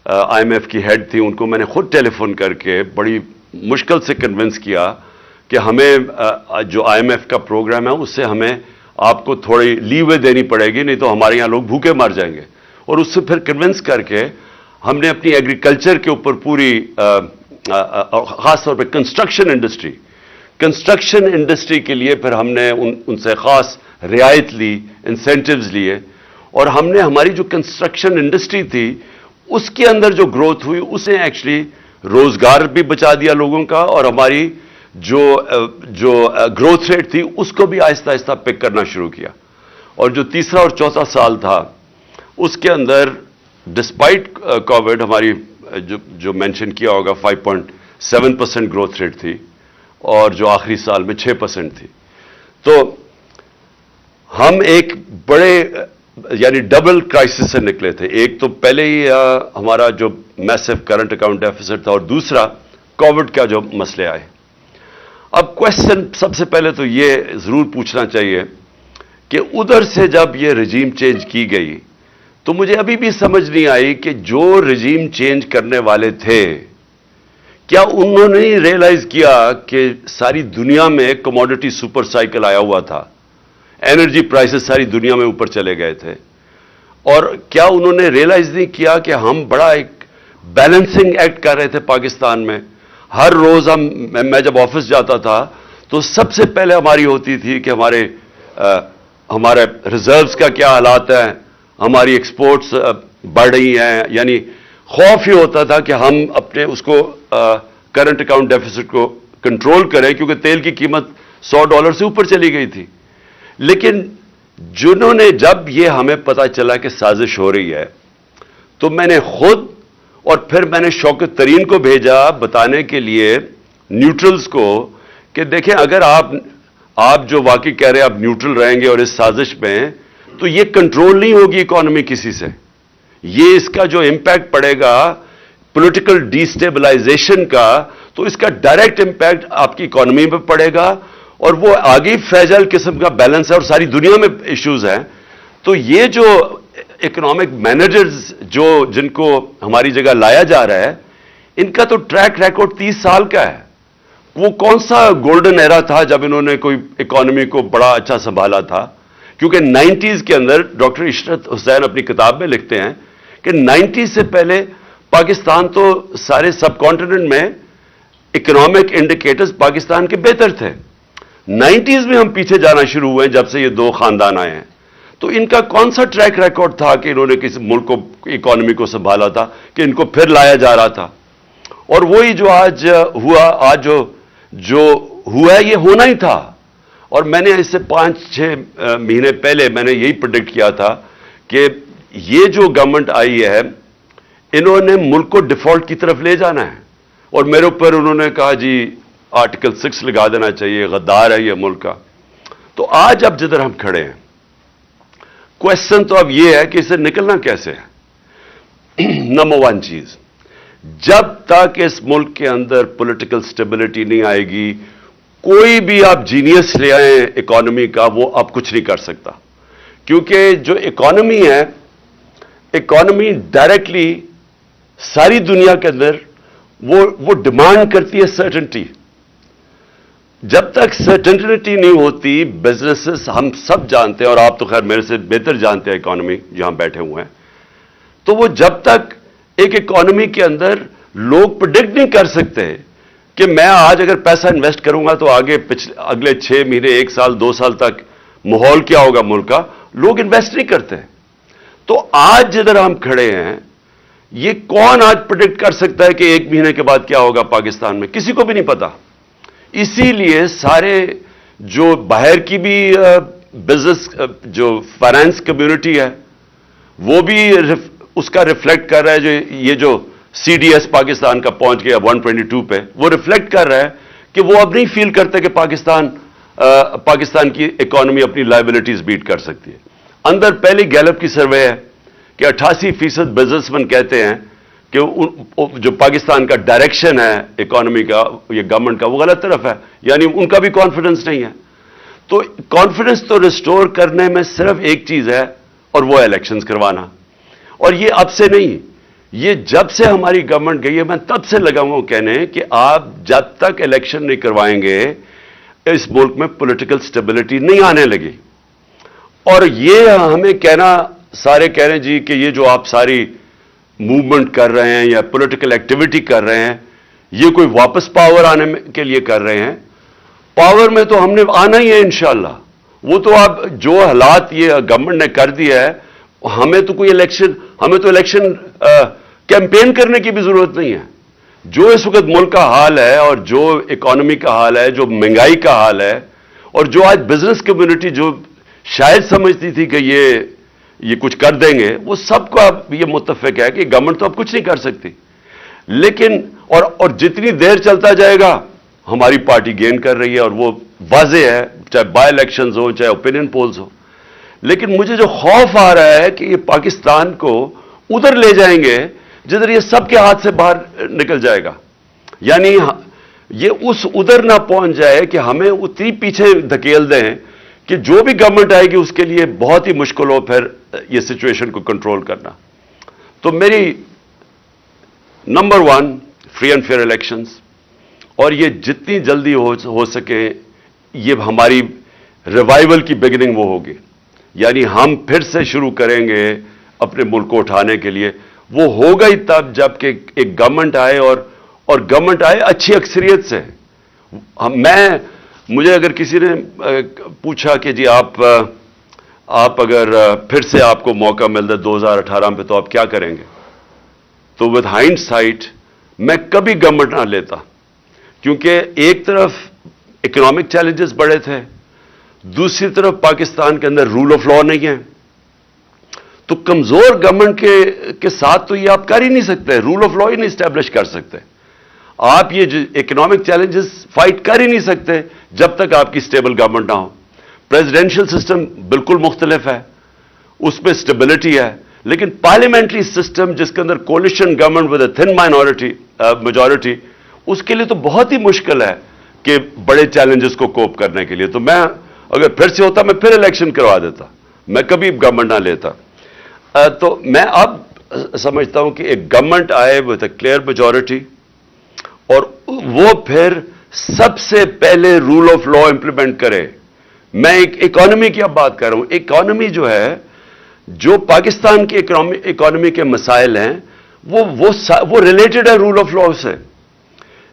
آئی ایم ایف کی ہیڈ تھی ان کو میں نے خود ٹیلی فون کر کے بڑی مشکل سے کنونس کیا کہ ہمیں جو آئی ایم ایف کا پروگرام ہے اس سے ہمیں آپ کو تھوڑی لیوے دینی پڑے گی, نہیں تو ہمارے یہاں لوگ بھوکے مر جائیں گے. اور اس سے پھر کنونس کر کے ہم نے اپنی ایگریکلچر کے اوپر پوری خاص طور پہ کنسٹرکشن انڈسٹری کے لیے پھر ہم نے ان سے خاص رعایت لی, انسینٹیوز لیے, اور ہم نے ہماری جو کنسٹرکشن انڈسٹری تھی اس کے اندر جو گروتھ ہوئی اس نے ایکچولی روزگار بھی بچا دیا لوگوں کا, اور ہماری جو گروتھ ریٹ تھی اس کو بھی آہستہ آہستہ پک کرنا شروع کیا. اور جو تیسرا اور چوتھا سال تھا اس کے اندر ڈسپائٹ کووڈ ہماری جو مینشن کیا ہوگا 5.7% گروتھ ریٹ تھی, اور جو آخری سال میں 6% تھی. تو ہم ایک بڑے یعنی ڈبل کرائسس سے نکلے تھے. ایک تو پہلے ہی ہمارا جو میسو کرنٹ اکاؤنٹ ڈیفیسٹ تھا, اور دوسرا کووڈ کا جو مسئلے آئے. اب کوشچن سب سے پہلے تو یہ ضرور پوچھنا چاہیے کہ ادھر سے جب یہ رجیم چینج کی گئی تو مجھے ابھی بھی سمجھ نہیں آئی کہ جو رجیم چینج کرنے والے تھے کیا انہوں نے ریئلائز کیا کہ ساری دنیا میں کموڈٹی سپر سائیکل آیا ہوا تھا, انرجی پرائسز ساری دنیا میں اوپر چلے گئے تھے, اور کیا انہوں نے ریئلائز نہیں کیا کہ ہم بڑا ایک بیلنسنگ ایکٹ کر رہے تھے پاکستان میں. ہر روز میں جب آفس جاتا تھا تو سب سے پہلے ہماری ہوتی تھی کہ ہمارے ریزروز کا کیا حالات ہیں, ہماری ایکسپورٹس بڑھ رہی ہیں, یعنی خوف ہی ہوتا تھا کہ ہم اپنے اس کو کرنٹ اکاؤنٹ ڈیفیسٹ کو کنٹرول کریں, کیونکہ تیل کی قیمت $100 سے اوپر چلی گئی تھی. لیکن جنہوں نے جب یہ ہمیں پتہ چلا کہ سازش ہو رہی ہے, تو میں نے خود اور پھر میں نے شوکت ترین کو بھیجا بتانے کے لیے نیوٹرلز کو کہ دیکھیں اگر آپ جو واقعی کہہ رہے ہیں آپ نیوٹرل رہیں گے اور اس سازش میں, تو یہ کنٹرول نہیں ہوگی اکانومی کسی سے. یہ اس کا جو امپیکٹ پڑے گا پولیٹیکل ڈی سٹیبلائزیشن کا, تو اس کا ڈائریکٹ امپیکٹ آپ کی اکانومی پہ پڑے گا, اور وہ آگے فریجائل قسم کا بیلنس ہے اور ساری دنیا میں ایشوز ہیں. تو یہ جو اکنامک مینیجرز جن کو ہماری جگہ لایا جا رہا ہے, ان کا تو ٹریک ریکارڈ 30 سال کا ہے. وہ کون سا گولڈن ایرا تھا جب انہوں نے کوئی اکانومی کو بڑا اچھا سنبھالا تھا؟ کیونکہ 90s کے اندر ڈاکٹر عشرت حسین اپنی کتاب میں لکھتے ہیں کہ 90s سے پہلے پاکستان تو سارے سب کانٹیننٹ میں اکنامک انڈیکیٹرز پاکستان کے بہتر تھے. 90s میں ہم پیچھے جانا شروع ہوئے جب سے یہ دو خاندان آئے ہیں. تو ان کا کون سا ٹریک ریکارڈ تھا کہ انہوں نے کسی ملک کو اکانومی کو سنبھالا تھا کہ ان کو پھر لایا جا رہا تھا؟ اور وہی جو آج ہوا, آج جو ہوا ہے یہ ہونا ہی تھا. اور میں نے اس سے 5-6 مہینے پہلے میں نے یہی پریڈکٹ کیا تھا کہ یہ جو گورنمنٹ آئی ہے انہوں نے ملک کو ڈیفالٹ کی طرف لے جانا ہے. اور میرے اوپر انہوں نے کہا جی آرٹیکل 6 لگا دینا چاہیے, غدار ہے یہ ملک کا. تو آج اب جدھر ہم کھڑے ہیں کوشچن تو اب یہ ہے کہ اسے نکلنا کیسے ہے. نمبر 1 چیز, جب تک اس ملک کے اندر پولیٹیکل سٹیبلٹی نہیں آئے گی, کوئی بھی آپ جینیس لے آئیں اکانومی کا, وہ اب کچھ نہیں کر سکتا. کیونکہ جو اکانومی ہے इकॉनमी डायरेक्टली सारी दुनिया के अंदर वो डिमांड करती है सर्टेनिटी. जब तक सर्टेनिटी नहीं होती, बिजनेसेस हम सब जानते हैं, और आप तो खैर मेरे से बेहतर जानते हैं इकोनॉमी जहां बैठे हुए हैं, तो वो जब तक एक इकोनॉमी के अंदर लोग प्रेडिक्ट नहीं कर सकते कि मैं आज अगर पैसा इन्वेस्ट करूंगा तो आगे अगले 6 महीने, 1 साल, 2 साल तक माहौल क्या होगा मुल्क का, लोग इन्वेस्ट नहीं करते. तो आज जिधर हम खड़े हैं, ये कौन आज प्रेडिक्ट कर सकता है कि 1 महीने के बाद क्या होगा पाकिस्तान में? किसी को भी नहीं पता. इसीलिए सारे जो बाहर की भी बिजनेस जो फाइनेंस कम्युनिटी है, वो भी उसका रिफ्लेक्ट कर रहा है. ये जो CDS पाकिस्तान का पहुंच गया 122 पे, वो रिफ्लेक्ट कर रहा है कि वो अब नहीं फील करते कि पाकिस्तान की इकोनॉमी अपनी लायबिलिटीज बीट कर सकती है. अंदर पहली गैलप की सर्वे है कि 88% बिजनेसमैन कहते हैं कि जो पाकिस्तान का डायरेक्शन है इकोनॉमी का, ये गवर्नमेंट का, वो गलत तरफ है. यानी उनका भी कॉन्फिडेंस नहीं है. तो कॉन्फिडेंस तो रिस्टोर करने में सिर्फ एक चीज है, और वो इलेक्शंस करवाना. और ये अब से नहीं, ये जब से हमारी गवर्नमेंट गई है, मैं तब से लगा हूं कहने कि आप जब तक इलेक्शन नहीं करवाएंगे, इस मुल्क में पॉलिटिकल स्टेबिलिटी नहीं आने लगी. और ये हमें कहना, सारे कह रहे हैं जी कि ये जो आप सारी मूवमेंट कर रहे हैं या पॉलिटिकल एक्टिविटी कर रहे हैं, ये कोई वापस पावर आने के लिए कर रहे हैं. पावर में तो हमने आना ही है इंशाल्लाह. वो तो आप जो हालात ये गवर्नमेंट ने कर दिया है, हमें तो इलेक्शन कैंपेन करने की भी जरूरत नहीं है. जो इस वक्त मुल्क का हाल है, और जो इकोनॉमी का हाल है, जो महंगाई का हाल है, और जो आज बिजनेस कम्युनिटी जो शायद समझती थी कि ये कुछ कर देंगे, वो सबको अब ये मुत्तफिक है कि गवर्नमेंट तो अब कुछ नहीं कर सकती. लेकिन और जितनी देर चलता जाएगा, हमारी पार्टी गेन कर रही है, और वो वाज़ेह है, चाहे बाय इलेक्शंस हो, चाहे ओपिनियन पोल्स हो. लेकिन मुझे जो खौफ आ रहा है कि ये पाकिस्तान को उधर ले जाएंगे जिधर ये सबके हाथ से बाहर निकल जाएगा. यानी ये उधर ना पहुंच जाए कि हमें उतनी पीछे धकेल दें कि जो भी गवर्नमेंट आएगी उसके लिए बहुत ही मुश्किल हो फिर ये सिचुएशन को कंट्रोल करना. तो मेरी number 1 free and fair elections, और ये जितनी जल्दी हो सके, ये हमारी रिवाइवल की बिगिनिंग वो होगी. यानी हम फिर से शुरू करेंगे अपने मुल्क को उठाने के लिए. वो होगा ही तब जबकि एक गवर्नमेंट आए, और गवर्नमेंट आए अच्छी अक्सरियत से. मुझे अगर किसी ने पूछा कि जी आप अगर फिर से आपको मौका मिलता 2018 में तो आप क्या करेंगे, तो विद हाइंडसाइट मैं कभी गवर्नमेंट ना लेता. क्योंकि एक तरफ इकोनॉमिक चैलेंजेस बड़े थे, दूसरी तरफ पाकिस्तान के अंदर रूल ऑफ लॉ नहीं है. तो कमजोर गवर्नमेंट के साथ तो ये आप कर ही नहीं सकते, रूल ऑफ लॉ ही नहीं स्टैब्लिश कर सकते. आप ये इकोनॉमिक चैलेंजेस फाइट कर ही नहीं सकते जब तक आपकी स्टेबल गवर्नमेंट ना हो. प्रेसिडेंशियल सिस्टम बिल्कुल मुख्तलिफ है, उसमें स्टेबिलिटी है. लेकिन पार्लियामेंट्री सिस्टम जिसके अंदर coalition government with a thin minority majority, उसके लिए तो बहुत ही मुश्किल है कि बड़े चैलेंजेस को कोप करने के लिए. तो मैं अगर फिर से होता, मैं फिर इलेक्शन करवा देता, मैं कभी गवर्नमेंट ना लेता. तो मैं अब समझता हूं कि एक गवर्नमेंट आए विद अ क्लियर मेजॉरिटी, और वो फिर सबसे पहले रूल ऑफ लॉ इंप्लीमेंट करे. मैं एक इकोनॉमी की अब बात कर रहा हूं. इकोनॉमी जो है, जो पाकिस्तान की इकोनॉमी के मसाइल हैं, वो रिलेटेड है रूल ऑफ लॉ से.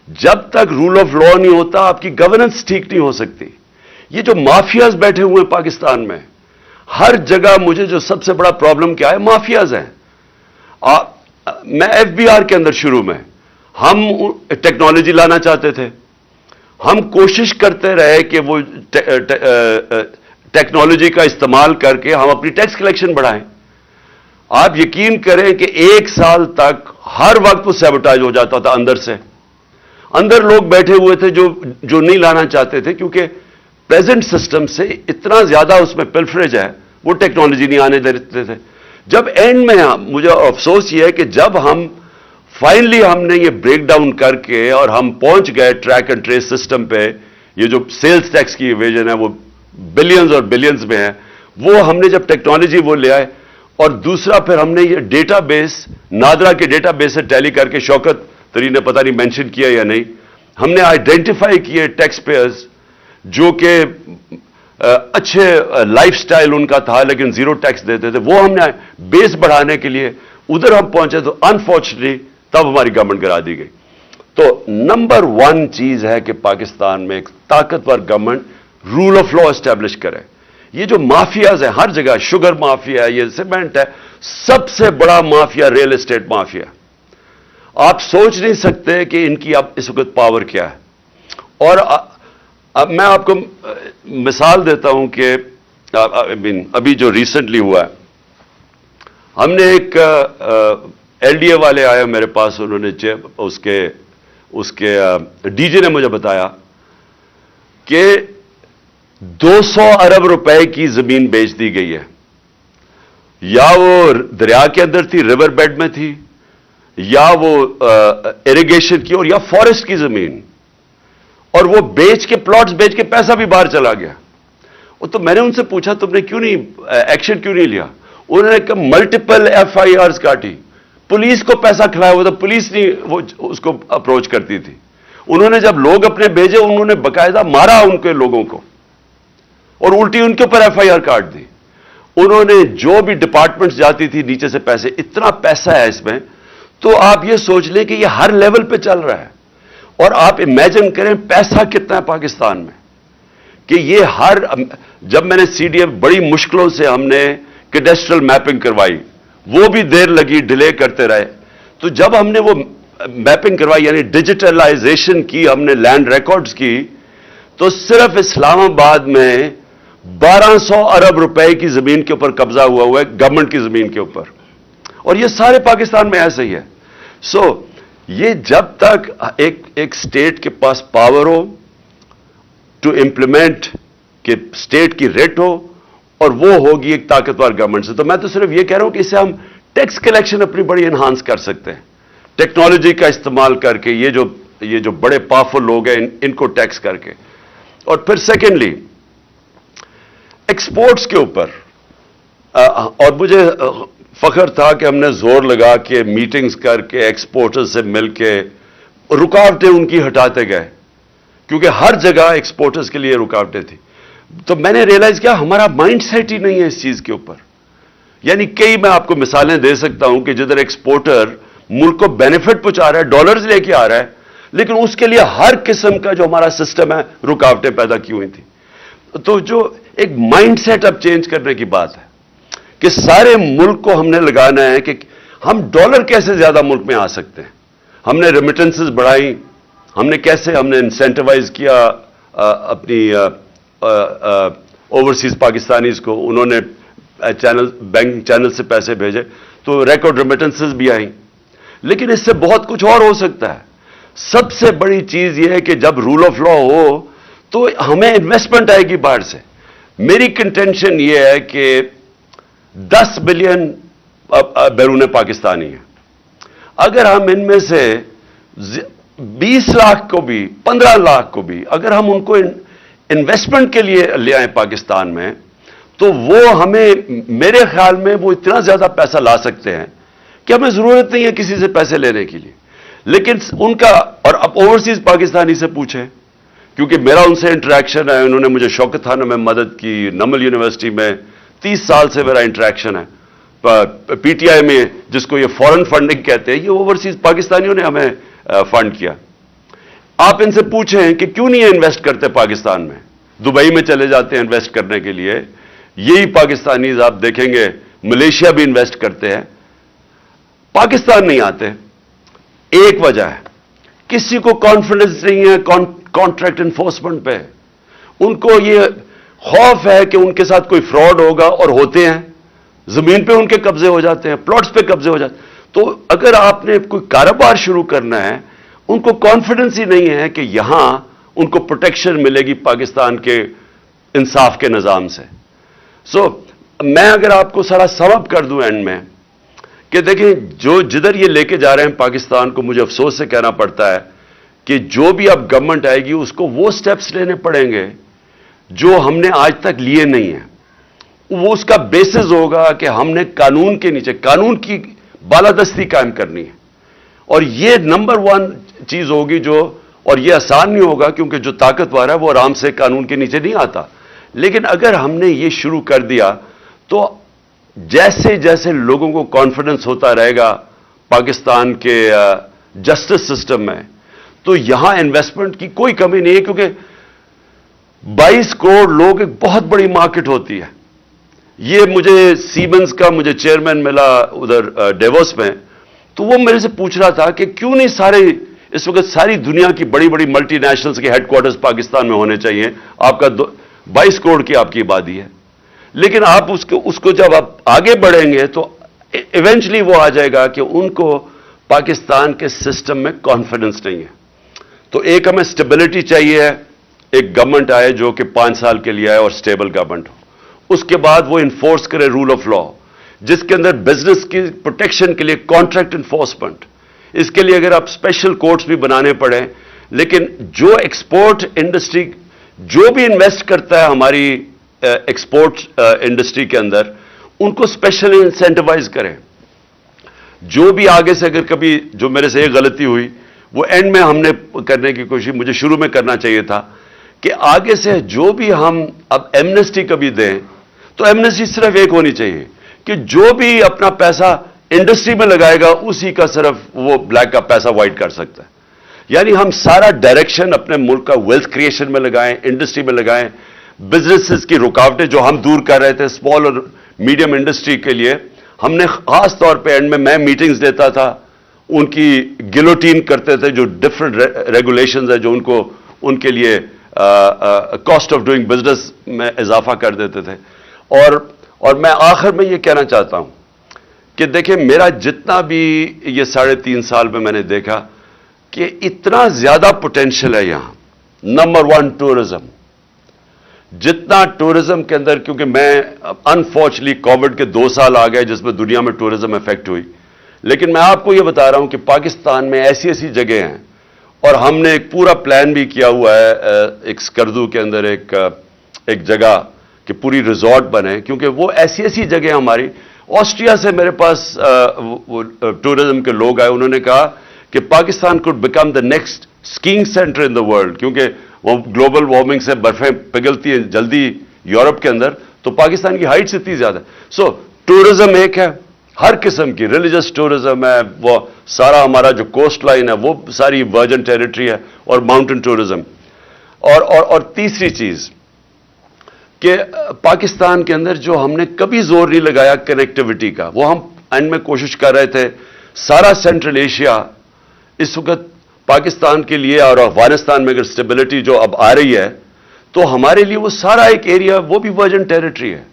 जब तक रूल ऑफ लॉ नहीं होता, आपकी गवर्नेंस ठीक नहीं हो सकती. ये जो माफियाज बैठे हुए हैं पाकिस्तान में, हर जगह मुझे जो सबसे बड़ा प्रॉब्लम क्या है, माफियाज हैं. मैं FBR के अंदर शुरू में हम टेक्नोलॉजी लाना चाहते थे, हम कोशिश करते रहे कि वो टेक्नोलॉजी का इस्तेमाल करके हम अपनी टैक्स कलेक्शन बढ़ाएं. आप यकीन करें कि 1 साल तक हर वक्त वो सैबोटाज हो जाता था अंदर से. अंदर लोग बैठे हुए थे जो नहीं लाना चाहते थे, क्योंकि प्रेजेंट सिस्टम से इतना ज्यादा उसमें पिल्फरेज है, वो टेक्नोलॉजी नहीं आने देते थे. जब एंड में मुझे अफसोस ये है कि जब फाइनली हमने ये ब्रेक डाउन करके और हम पहुंच गए ट्रैक एंड ट्रेस सिस्टम पे, ये जो सेल्स टैक्स की इवेजन है वो बिलियंस और बिलियंस में है, वो हमने जब टेक्नोलॉजी वो ले आए, اور دوسرا پھر ہم نے یہ ڈیٹا بیس نادرا کے ڈیٹا بیس سے ٹیلی کر کے شوکت تری نے پتہ نہیں مینشن کیا یا نہیں, ہم نے آئیڈینٹیفائی کیے ٹیکس پیئرز جو کہ اچھے لائف سٹائل ان کا تھا لیکن زیرو ٹیکس دیتے تھے, وہ ہم نے بیس بڑھانے کے لیے ادھر ہم پہنچے تو انفارچونیٹلی تب ہماری گورنمنٹ گرا دی گئی. تو نمبر 1 چیز ہے کہ پاکستان میں ایک طاقتور government rule of law establish کرے. یہ جو مافیاز ہیں ہر جگہ, شوگر مافیا ہے, یہ سیمنٹ ہے, سب سے بڑا مافیا ریئل اسٹیٹ مافیا. آپ سوچ نہیں سکتے کہ ان کی اب اس وقت پاور کیا ہے. اور اب میں آپ کو مثال دیتا ہوں کہ ابھی جو ریسنٹلی ہوا ہے, ہم نے ایک ایل ڈی اے والے آئے میرے پاس, انہوں نے اس کے ڈی جی نے مجھے بتایا کہ 200 ارب روپے کی زمین بیچ دی گئی ہے, یا وہ دریا کے اندر تھی, ریور بیڈ میں تھی, یا وہ ایریگیشن کی, اور یا فارسٹ کی زمین, اور وہ بیچ کے پلاٹس بیچ کے پیسہ بھی باہر چلا گیا. تو میں نے ان سے پوچھا تم نے کیوں نہیں ایکشن کیوں نہیں لیا؟ انہوں نے کہا ملٹیپل ایف آئی آرز کاٹی, پولیس کو پیسہ کھلایا ہوا تھا, پولیس نہیں وہ اس کو اپروچ کرتی تھی. انہوں نے جب لوگ اپنے بھیجے انہوں نے باقاعدہ مارا ان کے لوگوں کو, اور الٹی ان کے اوپر ایف آئی آر کاٹ دی. انہوں نے جو بھی ڈپارٹمنٹس جاتی تھی نیچے سے پیسے, اتنا پیسہ ہے اس میں. تو آپ یہ سوچ لیں کہ یہ ہر لیول پہ چل رہا ہے, اور آپ امیجن کریں پیسہ کتنا ہے پاکستان میں, کہ یہ جب میں نے سی ڈی ایف بڑی مشکلوں سے ہم نے کیڈسٹرل میپنگ کروائی, وہ بھی دیر لگی, ڈیلے کرتے رہے. تو جب ہم نے وہ میپنگ کروائی یعنی ڈیجیٹلائزیشن کی, ہم نے لینڈ ریکارڈز کی, تو صرف اسلام آباد میں 1200 ارب روپے کی زمین کے اوپر قبضہ ہوا ہے گورنمنٹ کی زمین کے اوپر, اور یہ سارے پاکستان میں ایسے ہی ہے. یہ جب تک ایک اسٹیٹ کے پاس پاور ہو ٹو امپلیمنٹ, کہ اسٹیٹ کی ریٹ ہو, اور وہ ہوگی ایک طاقتور گورنمنٹ سے. تو میں تو صرف یہ کہہ رہا ہوں کہ اس سے ہم ٹیکس کلیکشن اپنی بڑی انہانس کر سکتے ہیں, ٹیکنالوجی کا استعمال کر کے, یہ جو بڑے پاورفل لوگ ہیں ان کو ٹیکس کر کے. اور پھر سیکنڈلی ایکسپورٹس کے اوپر, اور مجھے فخر تھا کہ ہم نے زور لگا کے میٹنگز کر کے ایکسپورٹر سے مل کے رکاوٹیں ان کی ہٹاتے گئے, کیونکہ ہر جگہ ایکسپورٹرز کے لیے رکاوٹیں تھیں. تو میں نے ریئلائز کیا ہمارا مائنڈ سیٹ ہی نہیں ہے اس چیز کے اوپر. یعنی کئی میں آپ کو مثالیں دے سکتا ہوں کہ جدھر ایکسپورٹر ملک کو بینیفٹ پہنچا رہا ہے, ڈالرز لے کے آ رہا ہے, لیکن اس کے لیے ہر قسم کا جو ہمارا سسٹم ہے رکاوٹیں پیدا کی ہوئی تھیں. تو جو ایک مائنڈ سیٹ اب چینج کرنے کی بات ہے کہ سارے ملک کو ہم نے لگانا ہے کہ ہم ڈالر کیسے زیادہ ملک میں آ سکتے ہیں. ہم نے ریمیٹنسز بڑھائی, ہم نے انسینٹیوائز کیا اپنی اوورسیز پاکستانیز کو, انہوں نے بینک چینل سے پیسے بھیجے تو ریکارڈ ریمیٹنسز بھی آئیں. لیکن اس سے بہت کچھ اور ہو سکتا ہے. سب سے بڑی چیز یہ ہے کہ جب رول آف لا ہو تو ہمیں انویسٹمنٹ آئے گی باہر سے. میری کنٹینشن یہ ہے کہ 10 بلین بیرون پاکستانی ہیں. اگر ہم ان میں سے 20 لاکھ کو بھی 15 لاکھ کو بھی اگر ہم ان کو انویسٹمنٹ کے لیے لے آئیں پاکستان میں, تو وہ ہمیں میرے خیال میں وہ اتنا زیادہ پیسہ لا سکتے ہیں کہ ہمیں ضرورت نہیں ہے کسی سے پیسے لینے کے لیے. لیکن ان کا, اور اب اوورسیز پاکستانی سے پوچھیں, کیونکہ میرا ان سے انٹریکشن ہے, انہوں نے مجھے شوکت خانہ میں مدد کی, نمل یونیورسٹی میں 30 سال سے میرا انٹریکشن ہے, پی ٹی آئی میں جس کو یہ فورن فنڈنگ کہتے ہیں, یہ اوورسیز پاکستانیوں نے ہمیں فنڈ کیا. آپ ان سے پوچھیں کہ کیوں نہیں انویسٹ کرتے پاکستان میں, دبئی میں چلے جاتے ہیں انویسٹ کرنے کے لیے. یہی پاکستانیز آپ دیکھیں گے ملیشیا بھی انویسٹ کرتے ہیں, پاکستان نہیں آتے. ایک وجہ ہے, کسی کو کانفیڈنس نہیں ہے کانٹریکٹ انفورسمنٹ پہ. ان کو یہ خوف ہے کہ ان کے ساتھ کوئی فراڈ ہوگا, اور ہوتے ہیں, زمین پہ ان کے قبضے ہو جاتے ہیں, پلاٹس پہ قبضے ہو جاتے ہیں. تو اگر آپ نے کوئی کاروبار شروع کرنا ہے, ان کو کانفیڈنس ہی نہیں ہے کہ یہاں ان کو پروٹیکشن ملے گی پاکستان کے انصاف کے نظام سے. میں اگر آپ کو سارا سم اپ کر دوں اینڈ میں, کہ دیکھیں جدھر یہ لے کے جا رہے ہیں پاکستان کو, مجھے افسوس سے کہنا پڑتا ہے کہ جو بھی اب گورنمنٹ آئے گی اس کو وہ سٹیپس لینے پڑیں گے جو ہم نے آج تک لیے نہیں ہیں. وہ اس کا بیسس ہوگا کہ ہم نے قانون کے نیچے قانون کی بالادستی قائم کرنی ہے. اور یہ نمبر 1 چیز ہوگی جو, اور یہ آسان نہیں ہوگا کیونکہ جو طاقتور ہے وہ آرام سے قانون کے نیچے نہیں آتا, لیکن اگر ہم نے یہ شروع کر دیا تو جیسے جیسے لوگوں کو کانفیڈنس ہوتا رہے گا پاکستان کے جسٹس سسٹم میں, تو یہاں انویسٹمنٹ کی کوئی کمی نہیں ہے, کیونکہ 22 کروڑ لوگ ایک بہت بڑی مارکیٹ ہوتی ہے. یہ مجھے سیمنز کا مجھے چیئرمین ملا ادھر ڈیووس میں, تو وہ میرے سے پوچھ رہا تھا کہ کیوں نہیں سارے اس وقت ساری دنیا کی بڑی بڑی ملٹی نیشنلز کے ہیڈ کوارٹرز پاکستان میں ہونے چاہیے, آپ کا 22 کروڑ کی آپ کی آبادی ہے, لیکن آپ اس کو جب آپ آگے بڑھیں گے تو ایونچلی وہ آ جائے گا کہ ان کو پاکستان کے سسٹم میں کانفیڈنس نہیں ہے. تو ایک ہمیں سٹیبلٹی چاہیے, ایک گورنمنٹ آئے جو کہ 5 سال کے لیے آئے اور سٹیبل گورنمنٹ ہو, اس کے بعد وہ انفورس کرے رول آف لا, جس کے اندر بزنس کی پروٹیکشن کے لیے کانٹریکٹ انفورسمنٹ, اس کے لیے اگر آپ اسپیشل کورٹس بھی بنانے پڑیں, لیکن جو ایکسپورٹ انڈسٹری جو بھی انویسٹ کرتا ہے ہماری ایکسپورٹ انڈسٹری کے اندر, ان کو اسپیشل انسینٹیوائز کریں. جو بھی آگے سے اگر کبھی جو میرے سے ایک غلطی ہوئی وہ اینڈ میں ہم نے کرنے کی کوشش مجھے شروع میں کرنا چاہیے تھا کہ آگے سے جو بھی ہم اب ایمنسٹی کبھی دیں تو ایمنسٹی صرف ایک ہونی چاہیے کہ جو بھی اپنا پیسہ انڈسٹری میں لگائے گا اسی کا صرف وہ بلیک کا پیسہ وائٹ کر سکتا ہے. یعنی ہم سارا ڈائریکشن اپنے ملک کا ویلتھ کریشن میں لگائیں, انڈسٹری میں لگائیں, بزنسز کی رکاوٹیں جو ہم دور کر رہے تھے اسمال اور میڈیم انڈسٹری کے لیے, ہم نے خاص طور پہ اینڈ میں میٹنگز دیتا تھا, ان کی گلوٹین کرتے تھے, جو ڈفرنٹ ریگولیشنز ہیں جو ان کو ان کے لیے کاسٹ آف ڈوئنگ بزنس میں اضافہ کر دیتے تھے. اور میں آخر میں یہ کہنا چاہتا ہوں کہ دیکھیں میرا جتنا بھی یہ 3.5 سال میں نے دیکھا کہ اتنا زیادہ پوٹینشیل ہے یہاں. نمبر 1 ٹورزم, جتنا ٹورزم کے اندر, کیونکہ میں انفارچونیٹلی کووڈ کے 2 سال آ گئے جس میں دنیا میں ٹورزم افیکٹ ہوئی, لیکن میں آپ کو یہ بتا رہا ہوں کہ پاکستان میں ایسی ایسی جگہیں ہیں, اور ہم نے ایک پورا پلان بھی کیا ہوا ہے ایک سکردو کے اندر ایک جگہ کہ پوری ریزورٹ بنے, کیونکہ وہ ایسی ایسی جگہیں ہماری. آسٹریا سے میرے پاس ٹورزم کے لوگ آئے, انہوں نے کہا کہ Pakistan could become the next skiing centre in the world, کیونکہ وہ گلوبل وارمنگ سے برفیں پگھلتی ہیں جلدی یورپ کے اندر, تو پاکستان کی ہائٹس اتنی زیادہ. سو ٹورزم ایک ہے, ہر قسم کی ریلیجس ٹورزم ہے, وہ سارا ہمارا جو کوسٹ لائن ہے وہ ساری ورجن ٹیریٹری ہے, اور ماؤنٹن ٹورزم. اور تیسری چیز کہ پاکستان کے اندر جو ہم نے کبھی زور نہیں لگایا کنیکٹیوٹی کا, وہ ہم اینڈ میں کوشش کر رہے تھے. سارا سینٹرل ایشیا اس وقت پاکستان کے لیے, اور افغانستان میں اگر اسٹیبلٹی جو اب آ رہی ہے تو ہمارے لیے وہ سارا ایک ایریا وہ بھی ورجن ٹیریٹری ہے,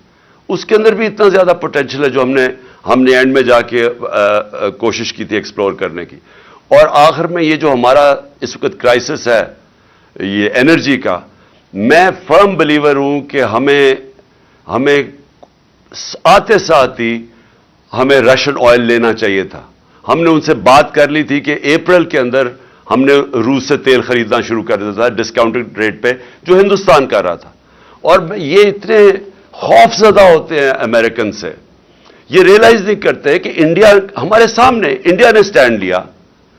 اس کے اندر بھی اتنا زیادہ پوٹینشیل ہے جو ہم نے اینڈ میں جا کے کوشش کی تھی ایکسپلور کرنے کی. اور آخر میں یہ جو ہمارا اس وقت کرائسس ہے یہ انرجی کا, میں فرم بلیور ہوں کہ ہمیں آتے ساتھ ہی ہمیں رشین آئل لینا چاہیے تھا. ہم نے ان سے بات کر لی تھی کہ اپریل کے اندر ہم نے روس سے تیل خریدنا شروع کر دیا تھا ڈسکاؤنٹڈ ریٹ پہ جو ہندوستان کر رہا تھا. اور یہ اتنے خوف زدہ ہوتے ہیں امریکن سے, یہ ریئلائز نہیں کرتے کہ انڈیا ہمارے سامنے, انڈیا نے سٹینڈ لیا,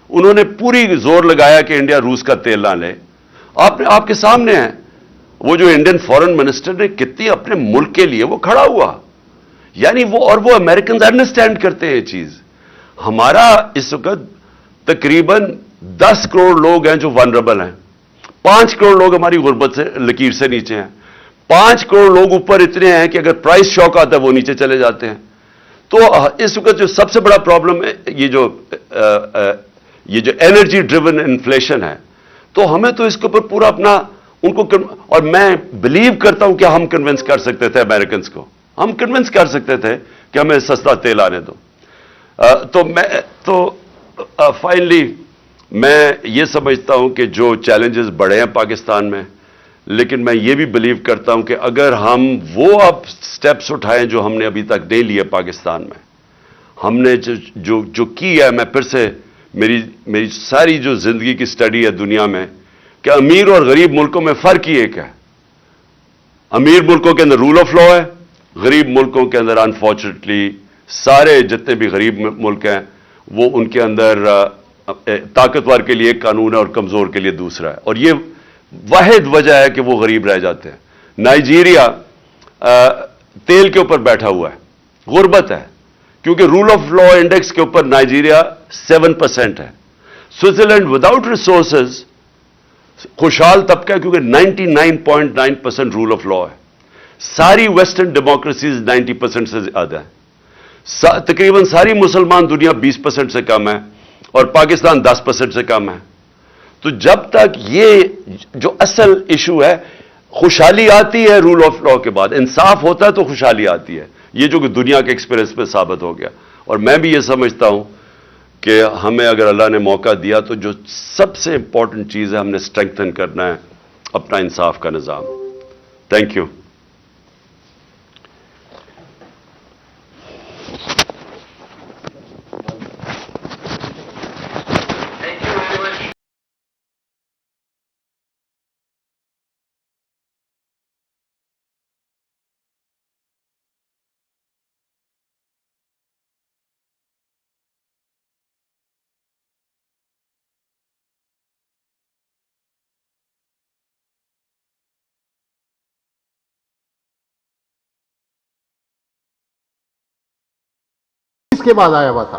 انہوں نے پوری زور لگایا کہ انڈیا روس کا تیل نہ لے. آپ کے سامنے ہے وہ جو انڈین فورن منسٹر نے کتنی اپنے ملک کے لیے وہ کھڑا ہوا, یعنی وہ امریکنز انڈرسٹینڈ کرتے ہیں یہ چیز. ہمارا اس وقت تقریباً 10 کروڑ لوگ ہیں جو ونربل ہیں, 5 کروڑ لوگ ہماری غربت سے لکیر سے نیچے ہیں, 5 کروڑ لوگ اوپر اتنے ہیں کہ اگر پرائس شاک آتا ہے وہ نیچے چلے جاتے ہیں. تو اس وقت جو سب سے بڑا پرابلم ہے یہ جو انرجی ڈریون انفلیشن ہے, تو ہمیں تو اس کے اوپر پورا اپنا ان کو, اور میں بلیو کرتا ہوں کہ ہم کنونس کر سکتے تھے امریکنز کو, ہم کنونس کر سکتے تھے کہ ہمیں سستا تیل آنے دو. تو فائنلی میں یہ سمجھتا ہوں کہ جو چیلنجز بڑے ہیں پاکستان میں, لیکن میں یہ بھی بلیو کرتا ہوں کہ اگر ہم وہ اب سٹیپس اٹھائیں جو ہم نے ابھی تک نہیں لیے پاکستان میں, ہم نے جو کی ہے, میں پھر سے میری ساری جو زندگی کی سٹڈی ہے دنیا میں کہ امیر اور غریب ملکوں میں فرق ہی ایک ہے. امیر ملکوں کے اندر رول آف لا ہے, غریب ملکوں کے اندر انفارچونیٹلی سارے جتنے بھی غریب ملک ہیں وہ ان کے اندر طاقتور کے لیے ایک قانون ہے اور کمزور کے لیے دوسرا ہے، اور یہ واحد وجہ ہے کہ وہ غریب رہ جاتے ہیں۔ نائجیریا تیل کے اوپر بیٹھا ہوا ہے، غربت ہے، کیونکہ رول آف لا انڈیکس کے اوپر نائجیریا 7% ہے۔ سوئٹزرلینڈ وداؤٹ ریسورسز خوشحال طبقہ ہے کیونکہ 99.9% رول آف لا ہے۔ ساری ویسٹرن ڈیموکریسیز 90% سے زیادہ ہیں، تقریباً ساری مسلمان دنیا 20% سے کم ہے، اور پاکستان 10% سے کم ہے۔ تو جب تک یہ جو اصل ایشو ہے، خوشحالی آتی ہے رول آف لا کے بعد، انصاف ہوتا ہے تو خوشحالی آتی ہے، یہ جو کہ دنیا کے ایکسپیرئنس پہ ثابت ہو گیا۔ اور میں بھی یہ سمجھتا ہوں کہ ہمیں اگر اللہ نے موقع دیا تو جو سب سے امپورٹنٹ چیز ہے، ہم نے اسٹرینگتھن کرنا ہے اپنا انصاف کا نظام۔ Thank you. کے بعد آیا ہوا تھا،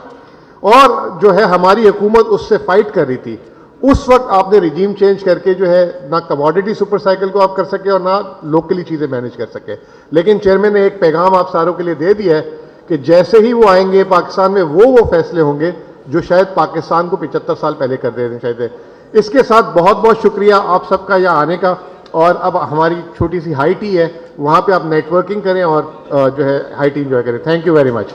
اور جو ہے ہماری حکومت اس سے فائٹ کر رہی تھی۔ اس وقت آپ نے رجیم چینج کر کے جو ہے نہ کموڈٹی سپر سائیکل کو آپ کر سکے اور نہ لوکلی چیزیں مینج کر سکے، لیکن چیئرمین نے ایک پیغام آپ ساروں کے لیے دے دیا ہے کہ جیسے ہی وہ آئیں گے پاکستان میں وہ فیصلے ہوں گے جو شاید پاکستان کو 75 سال پہلے کر دینے چاہیے۔ اس کے ساتھ بہت بہت شکریہ آپ سب کا یہاں آنے کا، اور اب ہماری چھوٹی سی ہائی ٹی ہے، وہاں پہ آپ نیٹ ورکنگ کریں اور جو ہے ہائی ٹی انجوائے کریں۔ Thank you very much.